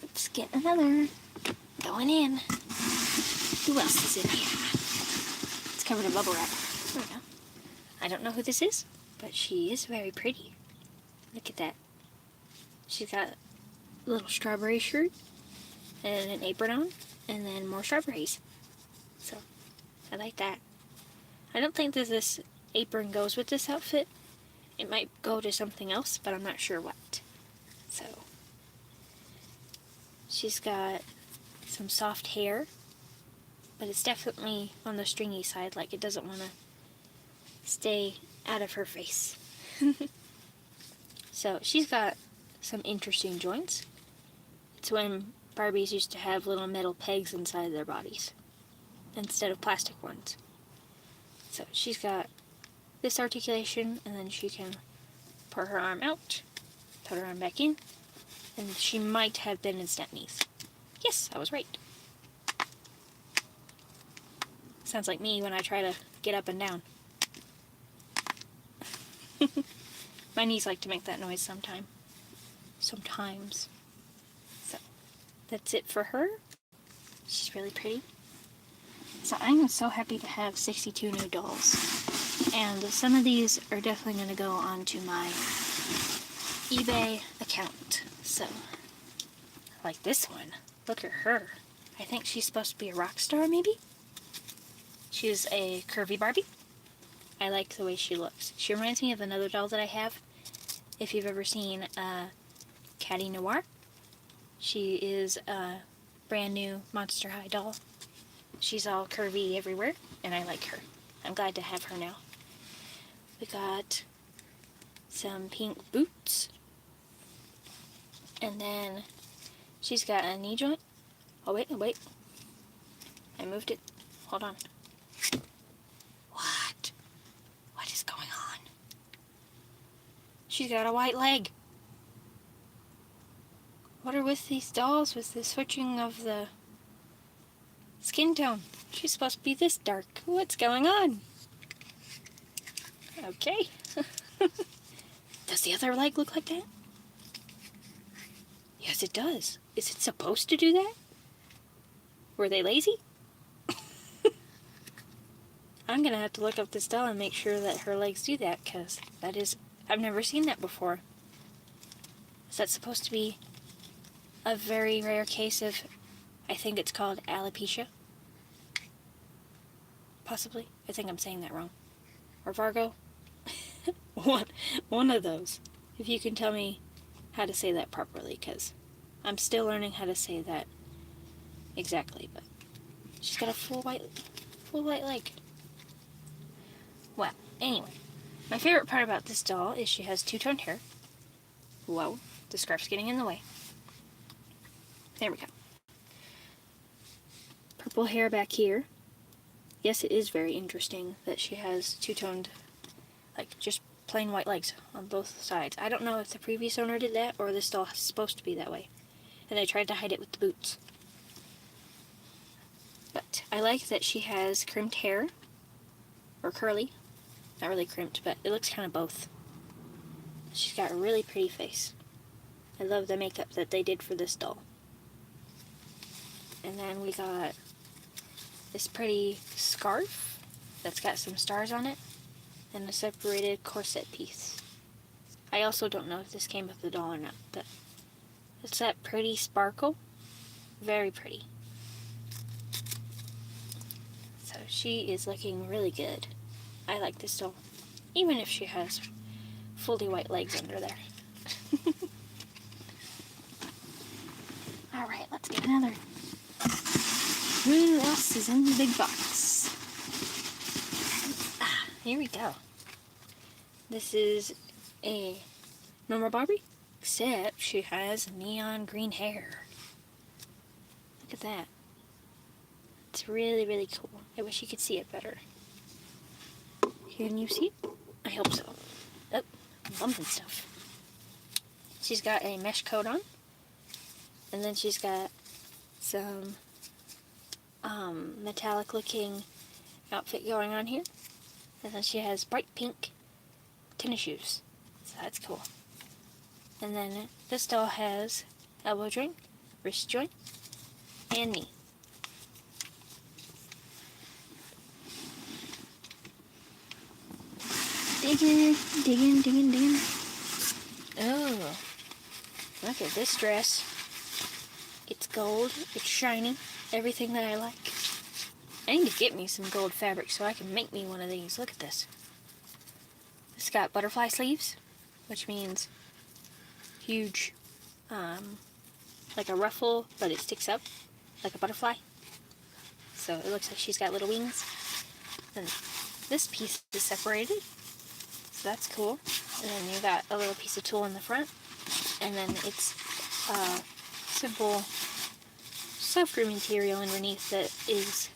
Let's get another going in. Who else is in here? It's covered in bubble wrap. There we go. I don't know who this is, but she is very pretty. Look at that. She's got a little strawberry shirt and an apron on, and then more strawberries. So, I like that. I don't think that this apron goes with this outfit. It might go to something else, but I'm not sure what. So, she's got some soft hair, but it's definitely on the stringy side, like it doesn't want to stay out of her face. So, she's got some interesting joints. It's when Barbies used to have little metal pegs inside their bodies instead of plastic ones. So, she's got this articulation, and then she can put her arm out, put her arm back in, and she might have been in step knees. Yes, I was right. Sounds like me when I try to get up and down. My knees like to make that noise sometimes. So, that's it for her. She's really pretty. So I'm so happy to have 62 new dolls. And some of these are definitely going to go onto my eBay account. So, Like this one. Look at her. I think she's supposed to be a rock star, maybe? She's a curvy Barbie. I like the way she looks. She reminds me of another doll that I have. If you've ever seen Caddy Noir, she is a brand new Monster High doll. She's all curvy everywhere, and I like her. I'm glad to have her now. We got some pink boots. And then she's got a knee joint. Oh, wait. I moved it. Hold on. What? What is going on? She's got a white leg. What are with these dolls with the switching of the skin tone? She's supposed to be this dark. What's going on? Okay. Does the other leg look like that? Yes, it does. Is it supposed to do that? Were they lazy? I'm gonna have to look up this doll and make sure that her legs do that, because I've never seen that before. Is that supposed to be a very rare case of, I think it's called alopecia? possibly. I think I'm saying that wrong. Or Vargo. One of those. If you can tell me how to say that properly, because I'm still learning how to say that exactly, but she's got a full white leg. Well, anyway, my favorite part about this doll is she has two-toned hair. Whoa, the scarf's getting in the way. There we go. Purple hair back here. Yes, it is very interesting that she has two-toned, like, just plain white legs on both sides. I don't know if the previous owner did that or this doll is supposed to be that way. And they tried to hide it with the boots. But I like that she has crimped hair. Or curly. Not really crimped, but it looks kind of both. She's got a really pretty face. I love the makeup that they did for this doll. And then we got this pretty scarf that's got some stars on it. And a separated corset piece. I also don't know if this came with the doll or not, but it's that pretty sparkle. Very pretty. So she is looking really good. I like this doll, even if she has fully white legs under there. Alright, let's get another. What else is in the big box? Here we go. This is a normal Barbie, except she has neon green hair. Look at that. It's really, really cool. I wish you could see it better. Can you see it? I hope so. Oh, I'm bumping stuff. She's got a mesh coat on. And then she's got some metallic looking outfit going on here. And then she has bright pink tennis shoes. So that's cool. And then this doll has elbow joint, wrist joint, and knee. Digging. Oh, look at this dress. It's gold, it's shiny, everything that I like. I need to get me some gold fabric so I can make me one of these. Look at this. It's got butterfly sleeves, which means huge, like a ruffle, but it sticks up like a butterfly. So it looks like she's got little wings. And this piece is separated, so that's cool. And then you got a little piece of tulle in the front, and then it's simple soft material underneath that is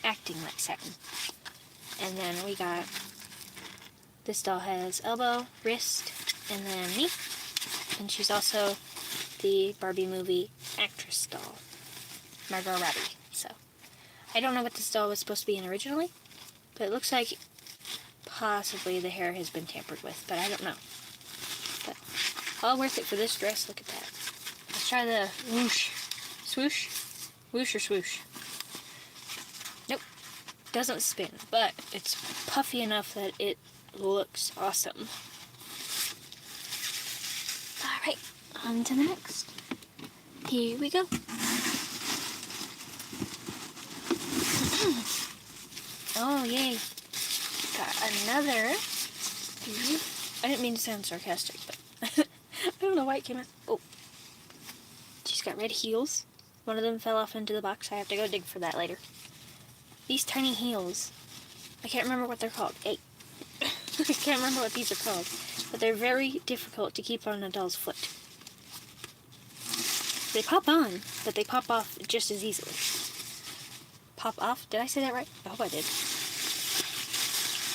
acting like satin. And then we got, this doll has elbow, wrist, and then knee. And she's also the Barbie movie actress doll, Margot Robbie. So I don't know what this doll was supposed to be in originally, but it looks like possibly the hair has been tampered with, but I don't know. But all worth it for this dress. Look at that. Let's try the whoosh. Swoosh? Whoosh or swoosh? Nope. Doesn't spin, but it's puffy enough that it looks awesome. Alright, on to the next. Here we go. Oh, yay. Got another. I didn't mean to sound sarcastic, but I don't know why it came out. Oh. She's got red heels. One of them fell off into the box. I have to go dig for that later. These tiny heels. I can't remember what they're called. I can't remember what these are called. But they're very difficult to keep on a doll's foot. They pop on, but they pop off just as easily. Pop off? Did I say that right? I hope I did.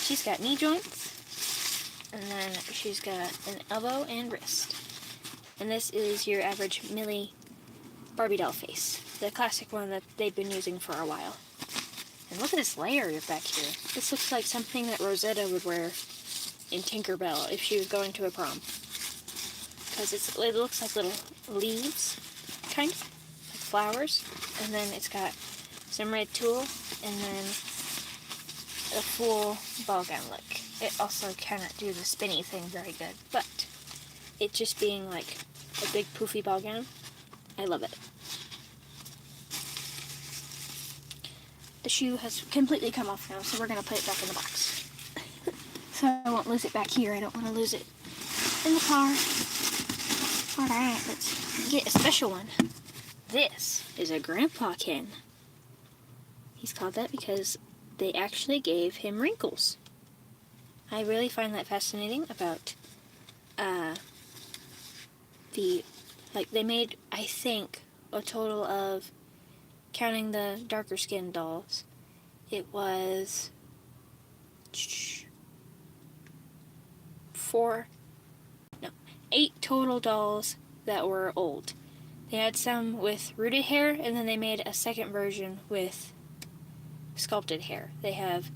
She's got knee joints, and then she's got an elbow and wrist. And this is your average Millie Barbie doll face, the classic one that they've been using for a while. And look at this layer back here. This looks like something that Rosetta would wear in Tinkerbell if she was going to a prom. Because it looks like little leaves, kind of, like flowers. And then it's got some red tulle, and then a full ball gown look. It also cannot do the spinny thing very good, but it just being like a big poofy ball gown, I love it. the shoe has completely come off now, so we're going to put it back in the box. So I won't lose it back here. I don't want to lose it in the car. Alright, let's get a special one. This is a Grandpa Ken. He's called that because they actually gave him wrinkles. I really find that fascinating about they made, I think, a total of, counting the darker skinned dolls, it was 8 total dolls that were old. They had some with rooted hair, and then they made a second version with sculpted hair. They have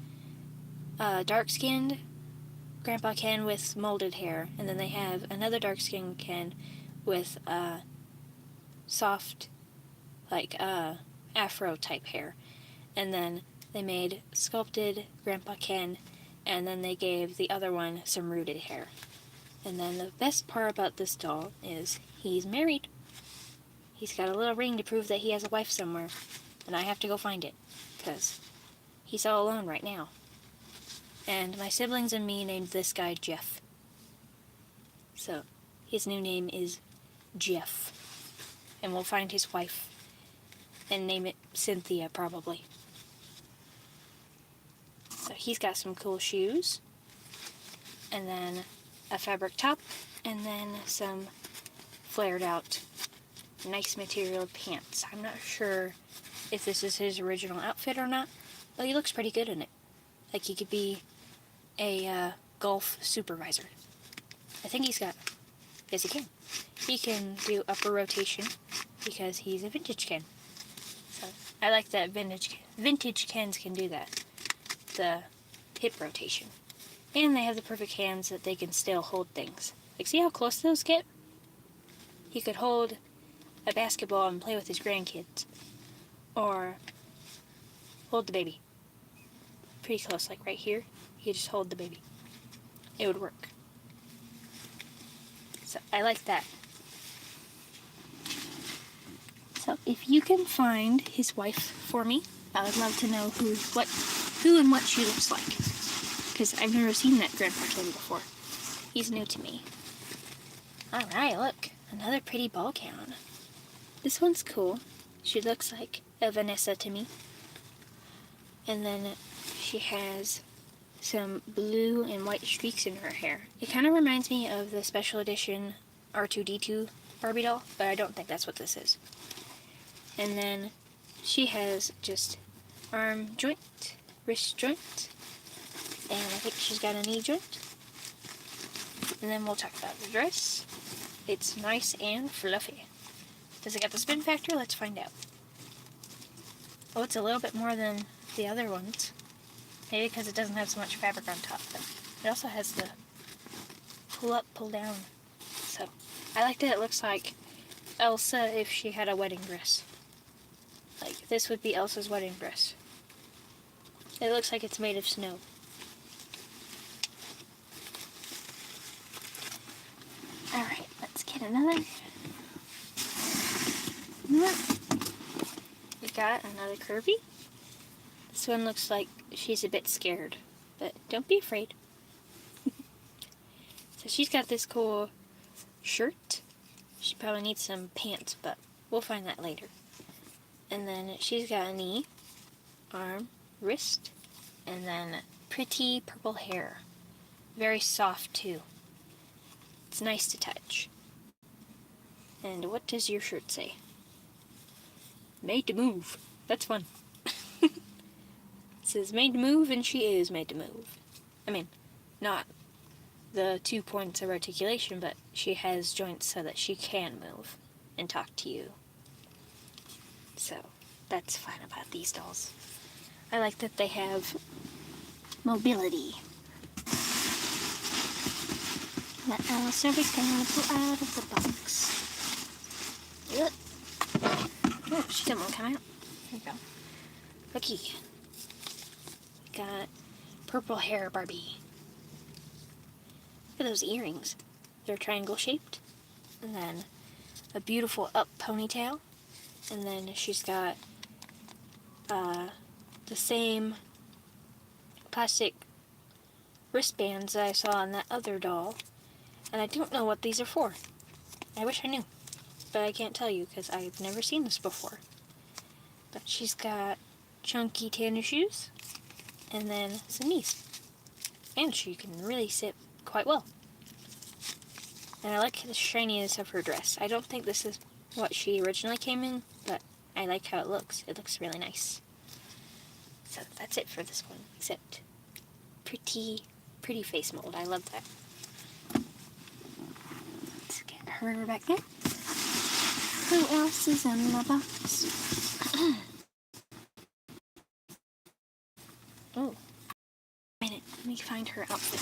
dark-skinned Grandpa Ken with molded hair, and then they have another dark-skinned Ken with soft, afro-type hair. And then they made sculpted Grandpa Ken, and then they gave the other one some rooted hair. And then the best part about this doll is he's married. He's got a little ring to prove that he has a wife somewhere, and I have to go find it, because he's all alone right now. And my siblings and me named this guy Jeff. So, his new name is Jeff. And we'll find his wife and name it Cynthia, probably. So he's got some cool shoes, and then a fabric top, and then some flared out nice material pants. I'm not sure if this is his original outfit or not, but he looks pretty good in it. Like he could be a golf supervisor. I think he's got, yes he can. He can do upper rotation because he's a vintage Ken. So I like that vintage Kens can do that. The hip rotation. And they have the perfect hands that they can still hold things. Like, see how close those get? He could hold a basketball and play with his grandkids. Or hold the baby. Pretty close, like right here. You just hold the baby. It would work. So, I like that. So, if you can find his wife for me, I would love to know who and what she looks like. Because I've never seen that Grandpa Ken before. He's new to me. Alright, look. Another pretty ball gown. This one's cool. She looks like a Vanessa to me. And then she has some blue and white streaks in her hair. It kind of reminds me of the special edition R2-D2 Barbie doll, but I don't think that's what this is. And then she has just arm joint, wrist joint, and I think she's got a knee joint. And then we'll talk about the dress. It's nice and fluffy. Does it got the spin factor? Let's find out. Oh, it's a little bit more than the other ones. Maybe because it doesn't have so much fabric on top. But it also has the pull up, pull down. So, I like that it looks like Elsa if she had a wedding dress. Like, this would be Elsa's wedding dress. It looks like it's made of snow. Alright, let's get another. We got another Kirby. This one looks like she's a bit scared, but don't be afraid. So she's got this cool shirt. She probably needs some pants, but we'll find that later. And then she's got a knee, arm, wrist, and then pretty purple hair. Very soft too. It's nice to touch. And what does your shirt say? Made to move. That's fun. It says made to move, and she is made to move. I mean, not the 2 points of articulation, but she has joints so that she can move and talk to you. So, that's fun about these dolls. I like that they have mobility. What else are we gonna pull out of the box? Yep. Oh, she didn't want to come out. There you go. Looky. We got purple hair Barbie. Look at those earrings. They're triangle shaped. And then a beautiful up ponytail. And then she's got the same plastic wristbands that I saw on that other doll, and I don't know what these are for. I wish I knew, but I can't tell you because I've never seen this before. But she's got chunky tennis shoes, and then some knees. And she can really sit quite well. And I like the shininess of her dress. I don't think this is what she originally came in, but I like how it looks. It looks really nice. So that's it for this one, except pretty face mold. I love that. Let's get her back there. Who else is in the box? Oh, minute. Let me find her outfit.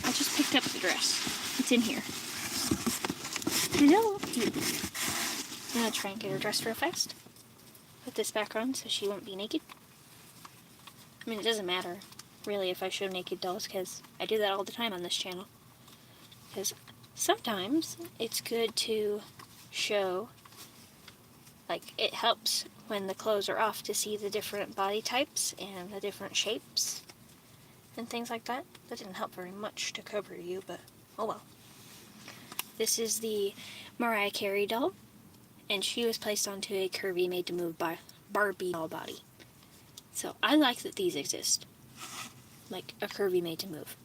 I just picked up the dress. It's in here. Hello. I'm gonna try and get her dressed real fast. Put this back on so she won't be naked. I mean, it doesn't matter, really, if I show naked dolls, because I do that all the time on this channel. Because sometimes it's good to show, like, it helps when the clothes are off to see the different body types and the different shapes and things like that. That didn't help very much to cover you, but oh well. This is the Mariah Carey doll, and she was placed onto a curvy made-to-move Barbie doll body. So I like that these exist, like a curvy made-to-move.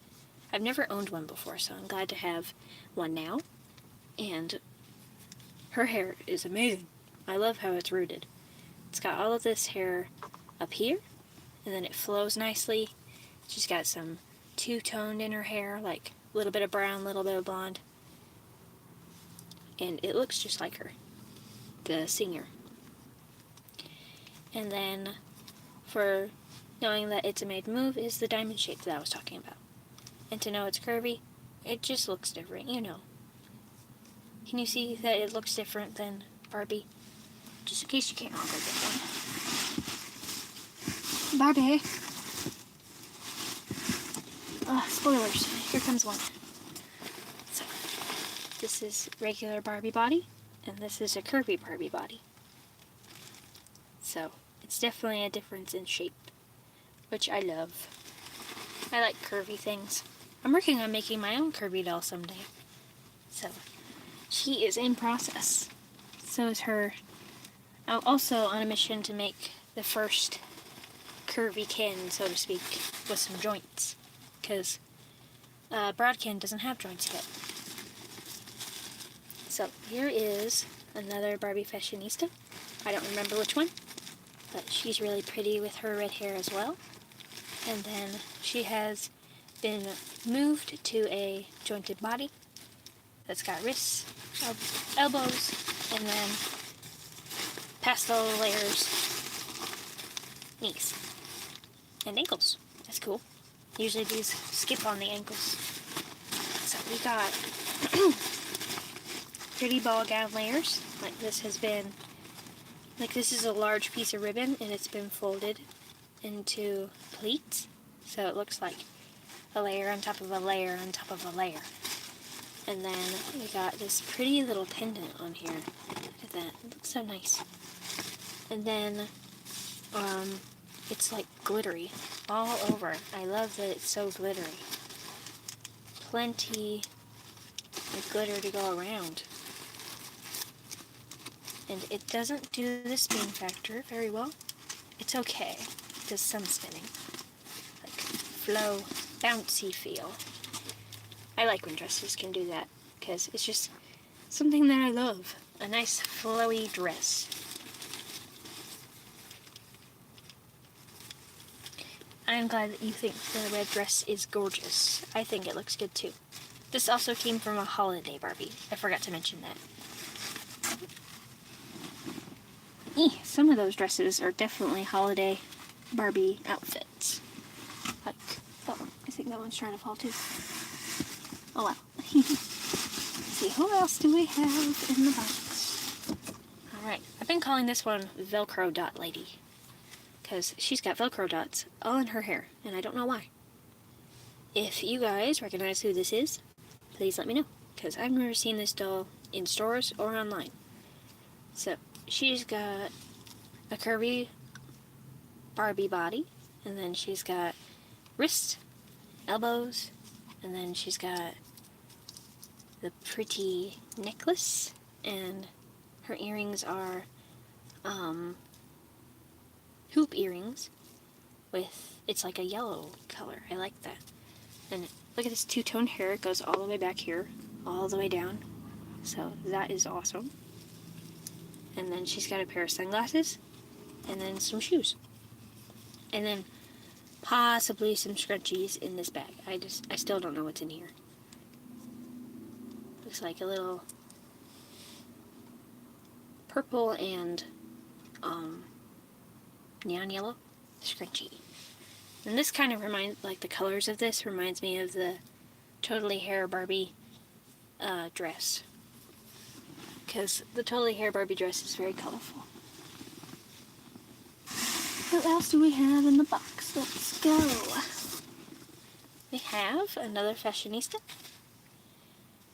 I've never owned one before, so I'm glad to have one now, and her hair is amazing. I love how it's rooted. It's got all of this hair up here, and then it flows nicely. She's got some two-toned in her hair, like a little bit of brown, a little bit of blonde. And it looks just like her, the singer. And then, for knowing that it's a made move, is the diamond shape that I was talking about. And to know it's curvy, it just looks different, you know. Can you see that it looks different than Barbie? Just in case you can't remember this one. Barbie! Spoilers. Here comes one. So, this is regular Barbie body, and this is a curvy Barbie body. So, it's definitely a difference in shape, which I love. I like curvy things. I'm working on making my own curvy doll someday. So, she is in process. So is her. I'm also on a mission to make the first curvy Ken, so to speak, with some joints. Because Broad Ken doesn't have joints yet. So here is another Barbie fashionista. I don't remember which one, but she's really pretty with her red hair as well. And then she has been moved to a jointed body that's got wrists, elbows, and then pastel layers, knees, and ankles. That's cool. Usually these skip on the ankles. So we got pretty ball gown layers. Like this has been, like this is a large piece of ribbon and it's been folded into pleats. So it looks like a layer on top of a layer on top of a layer. And then we got this pretty little pendant on here. Look at that. It looks so nice. And then it's like glittery all over. I love that it's so glittery. Plenty of glitter to go around. And it doesn't do the spin factor very well. It's okay. It does some spinning. Like flow, bouncy feel. I like when dresses can do that because it's just something that I love. A nice flowy dress. I'm glad that you think the red dress is gorgeous. I think it looks good too. This also came from a holiday Barbie. I forgot to mention that. Some of those dresses are definitely holiday Barbie outfits. Like, oh, I think that one's trying to fall too. Oh well. Let's see, who else do we have in the box? Alright, I've been calling this one Velcro Dot Lady. Because she's got Velcro dots all in her hair, and I don't know why. If you guys recognize who this is, please let me know. Because I've never seen this doll in stores or online. So, she's got a curvy Barbie body, and then she's got wrists, elbows, and then she's got the pretty necklace, and her earrings are hoop earrings with, it's like a yellow color. I like that. And look at this two-tone hair. It goes all the way back here, all the way down. So that is awesome. And then she's got a pair of sunglasses, and then some shoes. And then possibly some scrunchies in this bag. I still don't know what's in here. Looks like a little purple and neon yellow scrunchie. And this kind of reminds, like the colors of this reminds me of the Totally Hair Barbie dress. Because the Totally Hair Barbie dress is very colorful. What else do we have in the box? Let's go. We have another fashionista.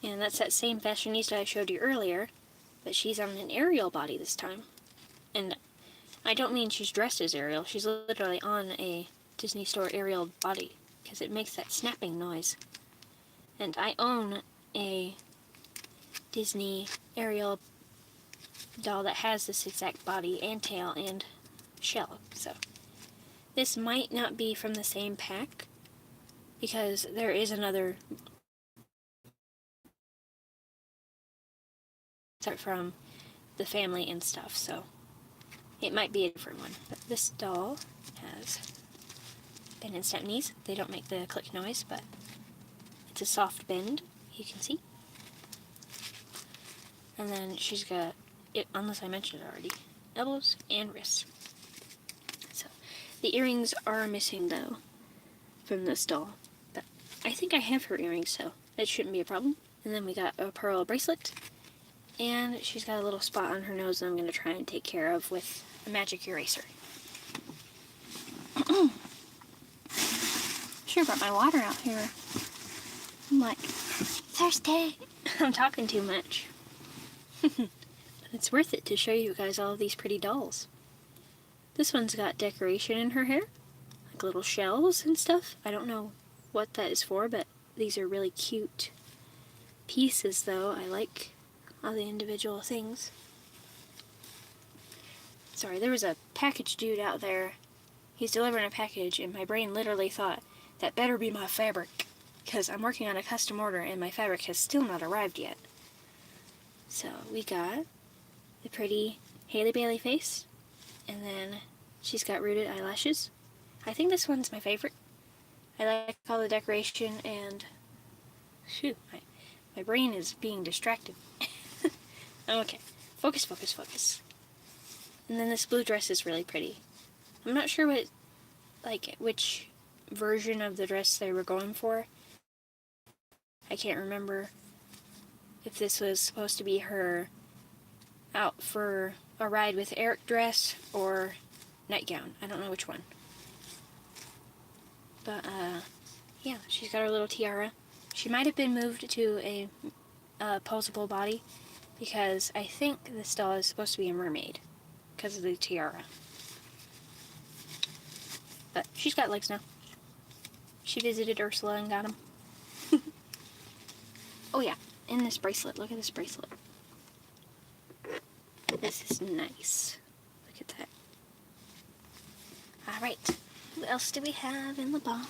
And that's that same fashionista I showed you earlier, but she's on an Ariel body this time. And I don't mean she's dressed as Ariel, she's literally on a Disney Store Ariel body, because it makes that snapping noise. And I own a Disney Ariel doll that has this exact body and tail and shell. So this might not be from the same pack, because there is another from the family and stuff, so it might be a different one. But this doll has bend and snap knees. They don't make the click noise, but it's a soft bend, you can see. And then she's got, unless I mentioned it already, elbows and wrists. So the earrings are missing though from this doll, but I think I have her earrings, so it shouldn't be a problem. And then we got a pearl bracelet, and she's got a little spot on her nose that I'm going to try and take care of with a magic eraser. Sure brought my water out here. I'm like, thirsty. I'm talking too much. But it's worth it to show you guys all of these pretty dolls. This one's got decoration in her hair, like little shells and stuff. I don't know what that is for, but these are really cute pieces though. I like all the individual things. Sorry, there was a package dude out there. He's delivering a package, and my brain literally thought, that better be my fabric, because I'm working on a custom order and my fabric has still not arrived yet. So we got the pretty Hailey Bailey face, and then she's got rooted eyelashes. I think this one's my favorite. I like all the decoration, and shoot, my brain is being distracted. Okay, focus, focus, focus. And then this blue dress is really pretty. I'm not sure which version of the dress they were going for. I can't remember if this was supposed to be her out for a ride with Eric dress or nightgown. I don't know which one. But, yeah, she's got her little tiara. She might have been moved to a posable body, because I think this doll is supposed to be a mermaid because of the tiara. But she's got legs now. She visited Ursula and got them. Oh yeah, and this bracelet. Look at this bracelet. This is nice. Look at that. Alright, what else do we have in the box?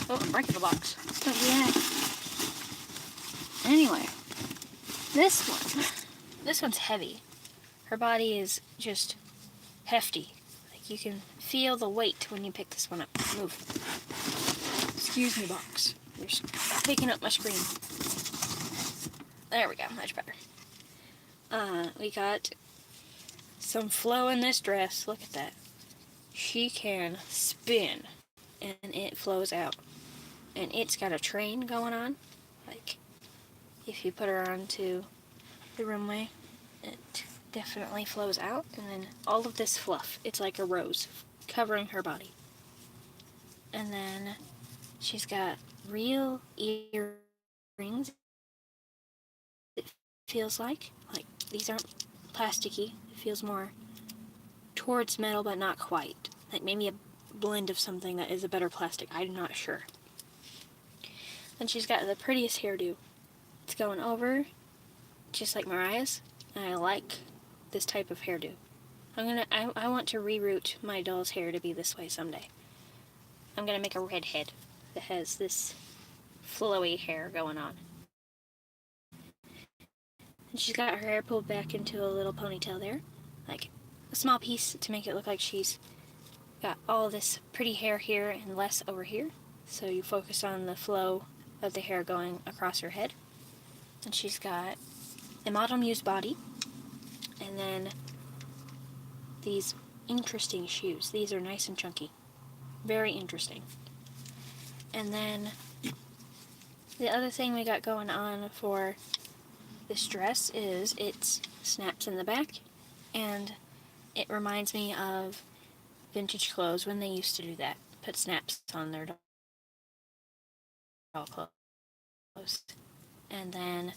Oh, I'm breaking the box. Oh yeah. Anyway, This one's heavy. Her body is just hefty. Like you can feel the weight when you pick this one up. Move. Excuse me, box. You're picking up my screen. There we go, much better. We got some flow in this dress. Look at that. She can spin, and it flows out. And it's got a train going on. Like, if you put her onto the runway, it definitely flows out. And then all of this fluff, it's like a rose covering her body. And then she's got real earrings feels like. Like, these aren't plasticky. It feels more towards metal, but not quite. Like maybe a blend of something that is a better plastic. I'm not sure. Then she's got the prettiest hairdo. It's going over, just like Mariah's. And I like this type of hairdo. I want to reroute my doll's hair to be this way someday. I'm gonna make a redhead that has this flowy hair going on. And she's got her hair pulled back into a little ponytail there. Like a small piece to make it look like she's got all this pretty hair here and less over here. So you focus on the flow of the hair going across her head. And she's got a Model Muse body. And then these interesting shoes. These are nice and chunky. Very interesting. And then the other thing we got going on for this dress is it snaps in the back, and it reminds me of vintage clothes when they used to do that. Put snaps on their doll clothes. And then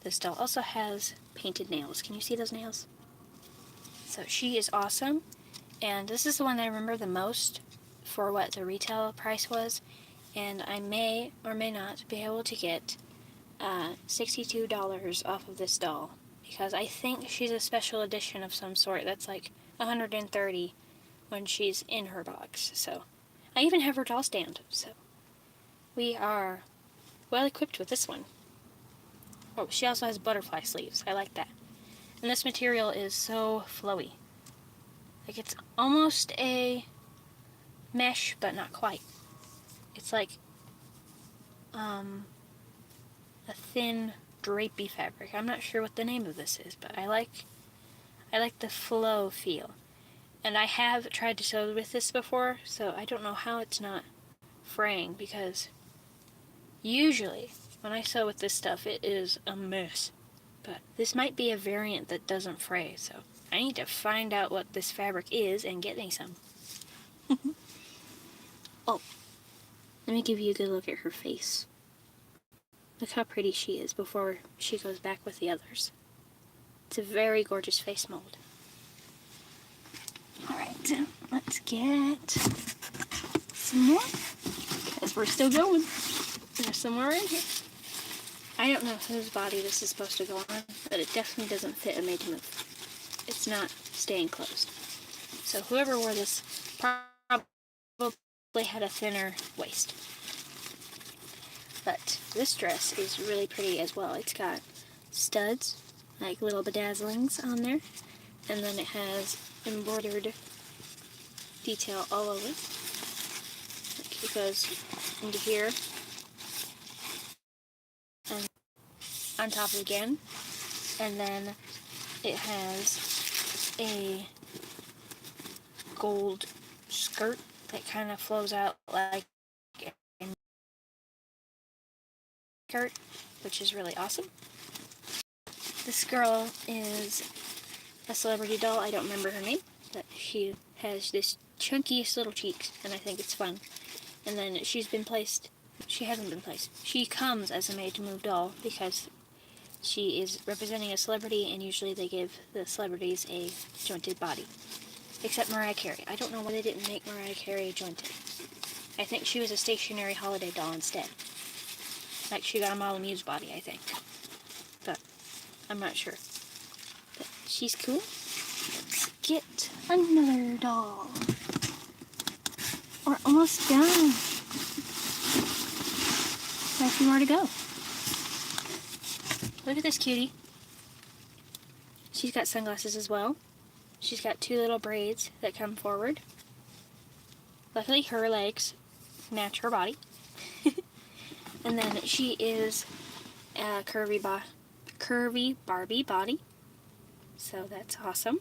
this doll also has painted nails. Can you see those nails? So she is awesome, and this is the one that I remember the most for what the retail price was, and I may or may not be able to get $62 off of this doll, because I think she's a special edition of some sort that's like $130 when she's in her box. So I even have her doll stand, so we are well equipped with this one. Oh, she also has butterfly sleeves. I like that. And this material is so flowy. Like, it's almost a mesh, but not quite. It's like a thin drapey fabric. I'm not sure what the name of this is, but I like the flow feel. And I have tried to sew with this before, so I don't know how it's not fraying, because usually when I sew with this stuff, it is a mess. But this might be a variant that doesn't fray, so I need to find out what this fabric is and get me some. Oh, let me give you a good look at her face. Look how pretty she is before she goes back with the others. It's a very gorgeous face mold. Alright, let's get some more, because we're still going. There's some more in here. I don't know whose body this is supposed to go on, but it definitely doesn't fit a Made to Move. It's not staying closed. So whoever wore this probably had a thinner waist. But this dress is really pretty as well. It's got studs, like little bedazzlings on there, and then it has embroidered detail all over. Like it goes into here and on top again, and then it has a gold skirt that kind of flows out like a skirt, which is really awesome. This girl is a celebrity doll. I don't remember her name, but she has this chunkiest little cheeks, and I think it's fun. And then she hasn't been placed. She comes as a Made to Move doll because she is representing a celebrity, and usually they give the celebrities a jointed body. Except Mariah Carey. I don't know why they didn't make Mariah Carey jointed. I think she was a stationary holiday doll instead. Like, she got a Model Muse body, I think. But I'm not sure. But she's cool. Let's get another doll. We're almost done. Got a few more to go. Look at this cutie. She's got sunglasses as well. She's got two little braids that come forward. Luckily, her legs match her body. And then she is a curvy Barbie body. So that's awesome.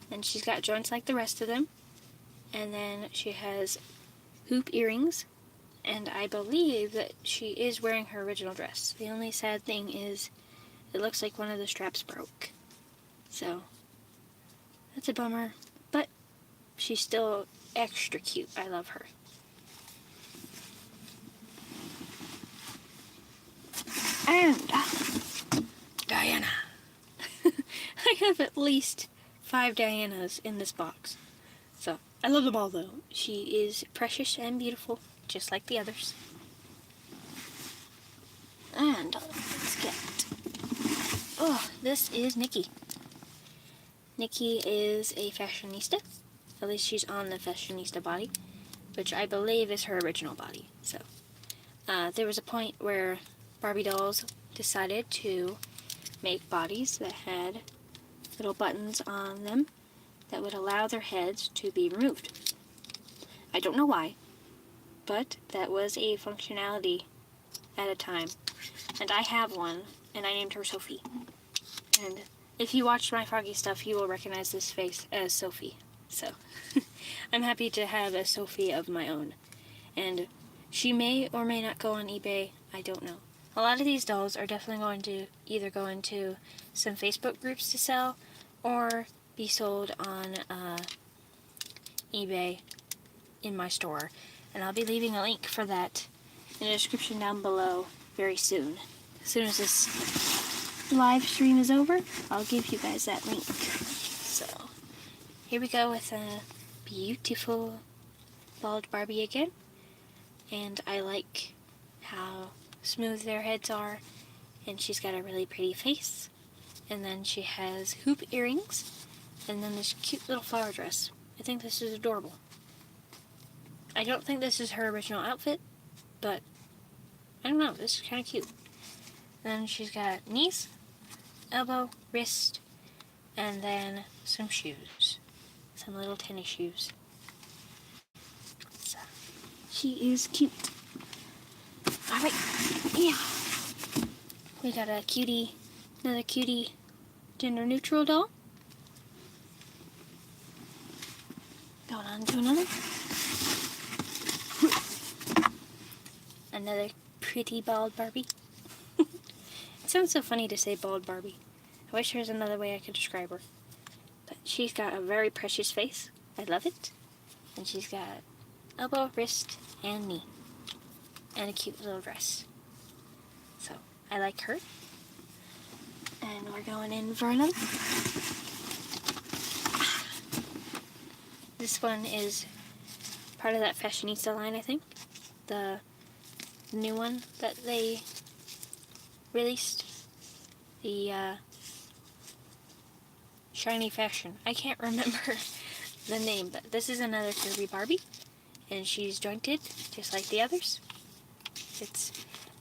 And she's got joints like the rest of them. And then she has hoop earrings. And I believe that she is wearing her original dress. The only sad thing is it looks like one of the straps broke. So that's a bummer. But she's still extra cute. I love her. And Diana. have at least 5 Dianas in this box. So, I love them all though. She is precious and beautiful, just like the others. And let's get. Oh, this is Nikki. Nikki is a fashionista. At least she's on the fashionista body, which I believe is her original body. So, there was a point where Barbie dolls decided to make bodies that had little buttons on them that would allow their heads to be removed. I don't know why, but that was a functionality at a time. And I have one, and I named her Sophie. And if you watched my Froggy stuff, you will recognize this face as Sophie. So, I'm happy to have a Sophie of my own. And she may or may not go on eBay, I don't know. A lot of these dolls are definitely going to either go into some Facebook groups to sell, or be sold on eBay in my store. And I'll be leaving a link for that in the description down below very soon. As soon as this live stream is over, I'll give you guys that link. So, here we go with a beautiful bald Barbie again. And I like how smooth their heads are, and she's got a really pretty face. And then she has hoop earrings, and then this cute little flower dress. I think this is adorable. I don't think this is her original outfit, but I don't know, this is kind of cute. Then she's got knees, elbow, wrist, and then some shoes. Some little tennis shoes. So, She is cute. alright, yeah. We got a cutie, another cutie gender neutral doll. Going on to another. Another pretty bald Barbie. It sounds so funny to say bald Barbie. I wish there was another way I could describe her. But she's got a very precious face. I love it. And she's got elbow, wrist, and knee. And a cute little dress. So, I like her. And we're going in for another. This one is part of that fashionista line, I think. The new one that they released. The Shiny Fashion. I can't remember the name, but this is another Kirby Barbie. And she's jointed, just like the others. It's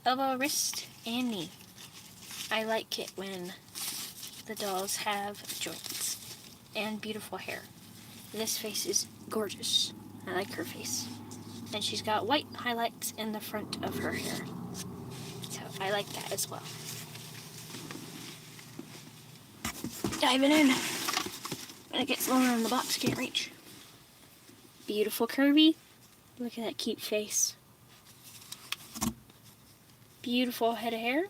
elbow, wrist, and knee. I like it when the dolls have joints and beautiful hair. This face is gorgeous. I like her face. And she's got white highlights in the front of her hair. So I like that as well. Diving in. When it gets lower in the box, can't reach. Beautiful Kirby. Look at that cute face. Beautiful head of hair.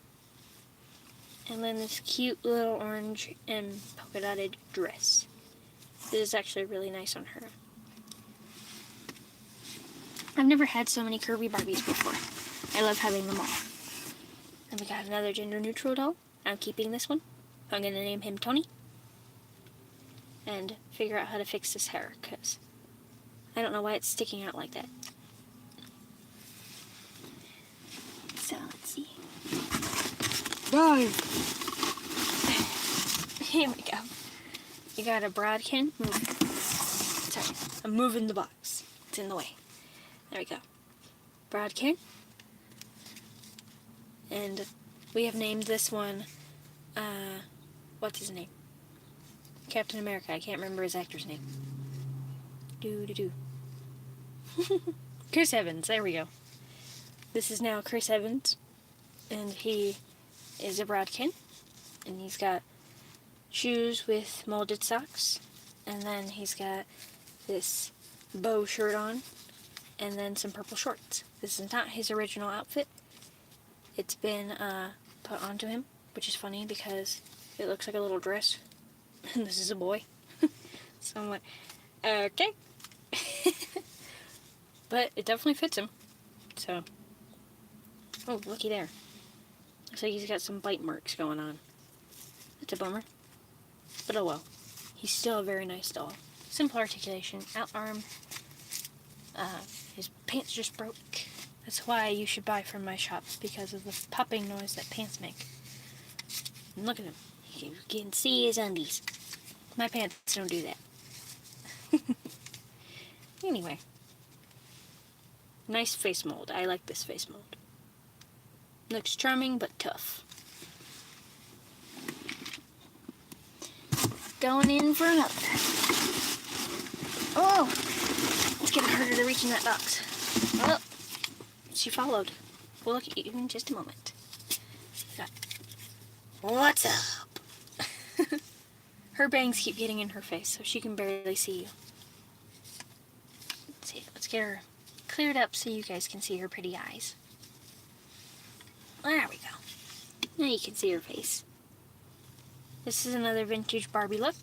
And then this cute little orange and polka dotted dress. This is actually really nice on her. I've never had so many Kirby Barbies before. I love having them all. And we got another gender neutral doll. I'm keeping this one. I'm going to name him Tony. And figure out how to fix this hair, because I don't know why it's sticking out like that. So let's see. Dive! Here we go. You got a Broadkin. Sorry, I'm moving the box. It's in the way. There we go. Broadkin. And we have named this one, what's his name? Captain America. I can't remember his actor's name. Chris Evans. There we go. This is now Chris Evans. And he is a Broadkin. And he's got shoes with molded socks. And then he's got this bow shirt on. And then some purple shorts. This is not his original outfit. It's been put onto him, which is funny because it looks like a little dress. And this is a boy. So I'm like, okay. But it definitely fits him. So, oh, looky there. Looks like he's got some bite marks going on. That's a bummer. But oh well. He's still a very nice doll. Simple articulation, out arm. His pants just broke. That's why you should buy from my shop, because of the popping noise that pants make. And look at him. You can see his undies. My pants don't do that. Anyway. Nice face mold. I like this face mold. Looks charming, but tough. Going in for another. Oh! It's getting harder to reach in that box. Oh, she followed. We'll look at you in just a moment. Got- What's up? Her bangs keep getting in her face, so she can barely see you. Let's see. Let's get her cleared up so you guys can see her pretty eyes. There we go. Now you can see her face. This is another vintage Barbie look.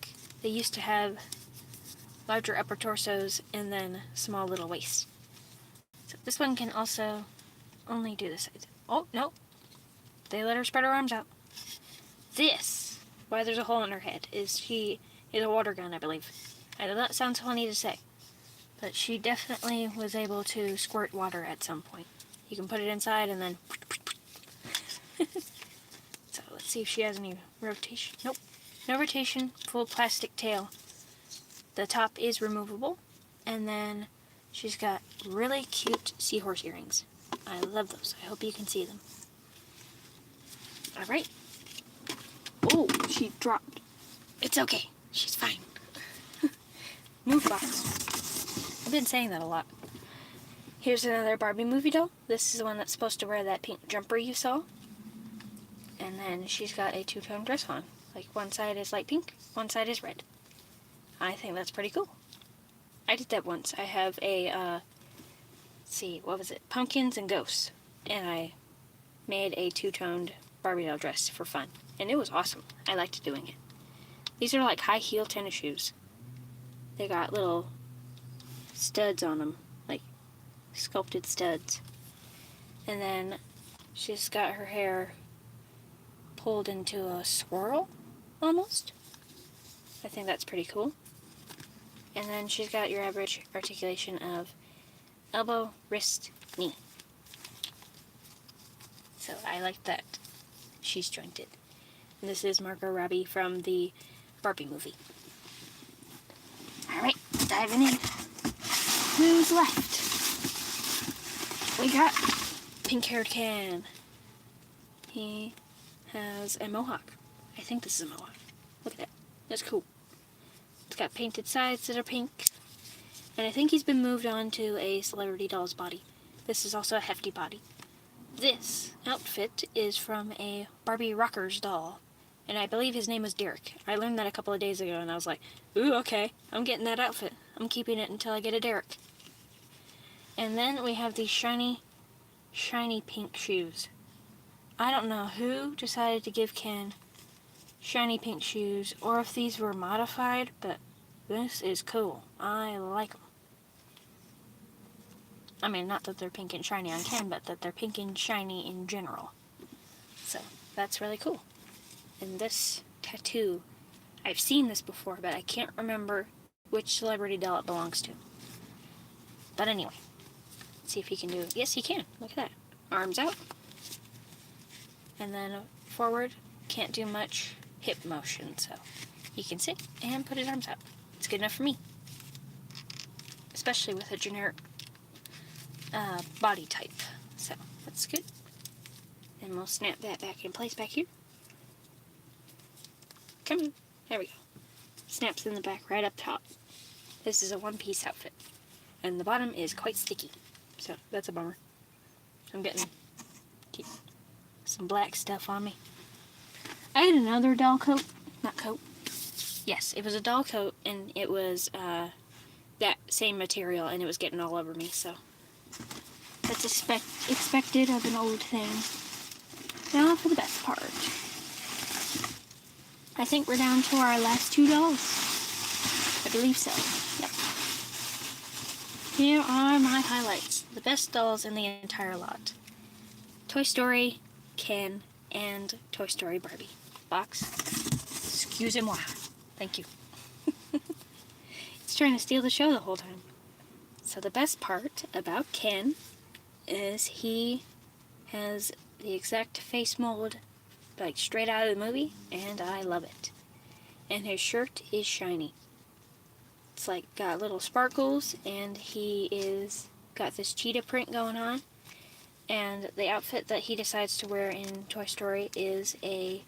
They used to have larger upper torsos and then small little waists. So this one can also only do this size. Oh, no. They let her spread her arms out. This, why there's a hole in her head, is she is a water gun, I believe. I know that sounds funny to say, but she definitely was able to squirt water at some point. You can put it inside and then... So let's see if she has any rotation. Nope. No rotation, full plastic tail. The top is removable, and then she's got really cute seahorse earrings. I love those. I hope you can see them. All right. Oh, she dropped. It's okay. She's fine. Move box. I've been saying that a lot. Here's another Barbie movie doll. This is the one that's supposed to wear that pink jumper you saw. And then she's got a two-tone dress on. Like one side is light pink, one side is red. I think that's pretty cool. I did that once. I have a, let's see, what was it? Pumpkins and ghosts. And I made a two-toned Barbie doll dress for fun. And it was awesome. I liked doing it. These are like high heel tennis shoes. They got little studs on them, like sculpted studs. And then she's got her hair pulled into a swirl, almost. I think that's pretty cool. And then she's got your average articulation of elbow, wrist, knee. So I like that she's jointed. And this is Margot Robbie from the Barbie movie. Alright, diving in. Who's left? We got Pink-haired Ken. He has a mohawk. I think this is a mohawk. Look at that. That's cool. It's got painted sides that are pink. And I think he's been moved on to a celebrity doll's body. This is also a hefty body. This outfit is from a Barbie Rockers doll. And I believe his name was Derek. I learned that a couple of days ago and I was like, ooh, okay, I'm getting that outfit. I'm keeping it until I get a Derek. And then we have these shiny pink shoes. I don't know who decided to give Ken shiny pink shoes or if these were modified, but this is cool. I like them. I mean, not that they're pink and shiny on Ken, but that they're pink and shiny in general. So, that's really cool. And this tattoo, I've seen this before, but I can't remember which celebrity doll it belongs to. But anyway, let's see if he can do it. Yes, he can. Look at that. Arms out. And then forward. Can't do much hip motion, so he can sit and put his arms out. It's good enough for me. Especially with a generic body type. So, that's good. And we'll snap that back in place back here. Come on. There we go. Snaps in the back right up top. This is a one-piece outfit. And the bottom is quite sticky. So, that's a bummer. I'm getting some black stuff on me. I had another doll coat. Not coat. Yes, it was a doll coat, and it was that same material, and it was getting all over me, so. That's expected of an old thing. Now for the best part. I think we're down to our last two dolls. I believe so. Yep. Here are my highlights. The best dolls in the entire lot. Toy Story, Ken, and Toy Story Barbie. Box. Excusez-moi. Thank you. It's trying to steal the show the whole time. So the best part about Ken is he has the exact face mold, like straight out of the movie, and I love it. And his shirt is shiny. It's like got little sparkles, and he is got this cheetah print going on. And the outfit that he decides to wear in Toy Story is a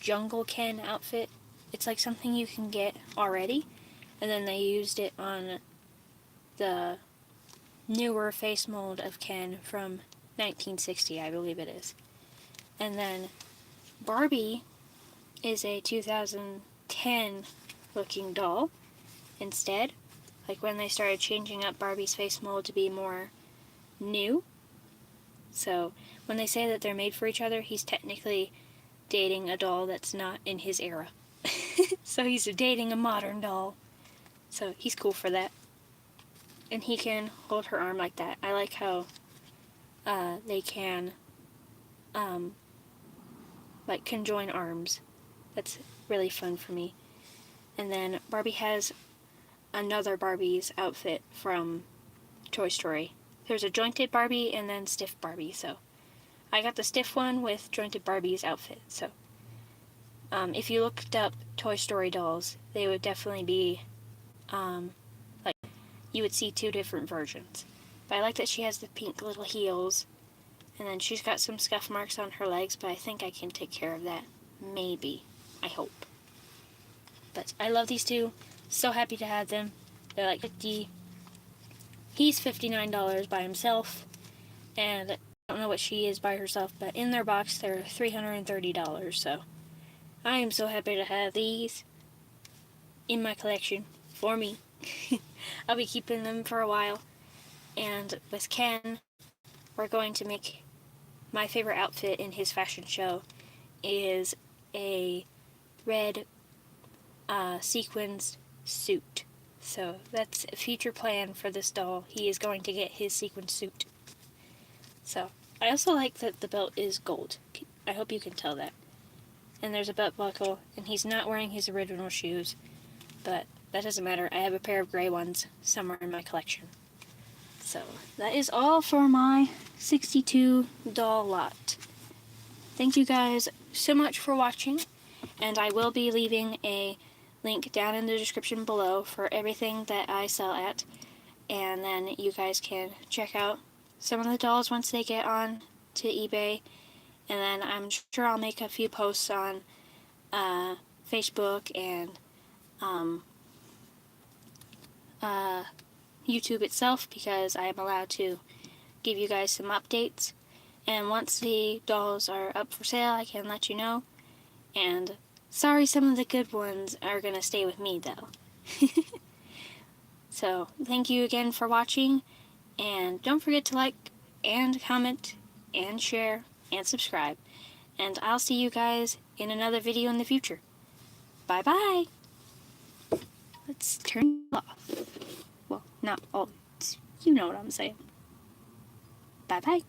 Jungle Ken outfit. It's like something you can get already, and then they used it on the newer face mold of Ken from 1960, I believe it is. And then Barbie is a 2010 looking doll instead. Like when they started changing up Barbie's face mold to be more new. So when they say that they're made for each other, he's technically dating a doll that's not in his era. So he's dating a modern doll. So he's cool for that. And he can hold her arm like that. I like how they can like conjoin arms. That's really fun for me. And then Barbie has another Barbie's outfit from Toy Story. There's a jointed Barbie and then stiff Barbie. So I got the stiff one with jointed Barbie's outfit. So if you looked up Toy Story dolls, they would definitely be like you would see two different versions. But I like that she has the pink little heels, and then she's got some scuff marks on her legs, but I think I can take care of that. Maybe. I hope. But I love these two. So happy to have them. They're like $50. He's $59 by himself, and I don't know what she is by herself, but in their box they're $330, so I am so happy to have these in my collection for me. I'll be keeping them for a while. And with Ken, we're going to make my favorite outfit in his fashion show is a red sequins suit. So that's a future plan for this doll. He is going to get his sequin suit. So I also like that the belt is gold. I hope you can tell that. And there's a belt buckle, and he's not wearing his original shoes, but that doesn't matter. I have a pair of gray ones somewhere in my collection. So that is all for my 62 doll lot. Thank you guys so much for watching, and I will be leaving a link down in the description below for everything that I sell at, and then you guys can check out some of the dolls once they get on to eBay, and then I'm sure I'll make a few posts on Facebook and YouTube itself, because I am allowed to give you guys some updates. And once the dolls are up for sale, I can let you know. And sorry, some of the good ones are going to stay with me, though. So, thank you again for watching. And don't forget to like and comment and share and subscribe. And I'll see you guys in another video in the future. Bye-bye! Let's turn it off. Well, not all. You know what I'm saying. Bye-bye.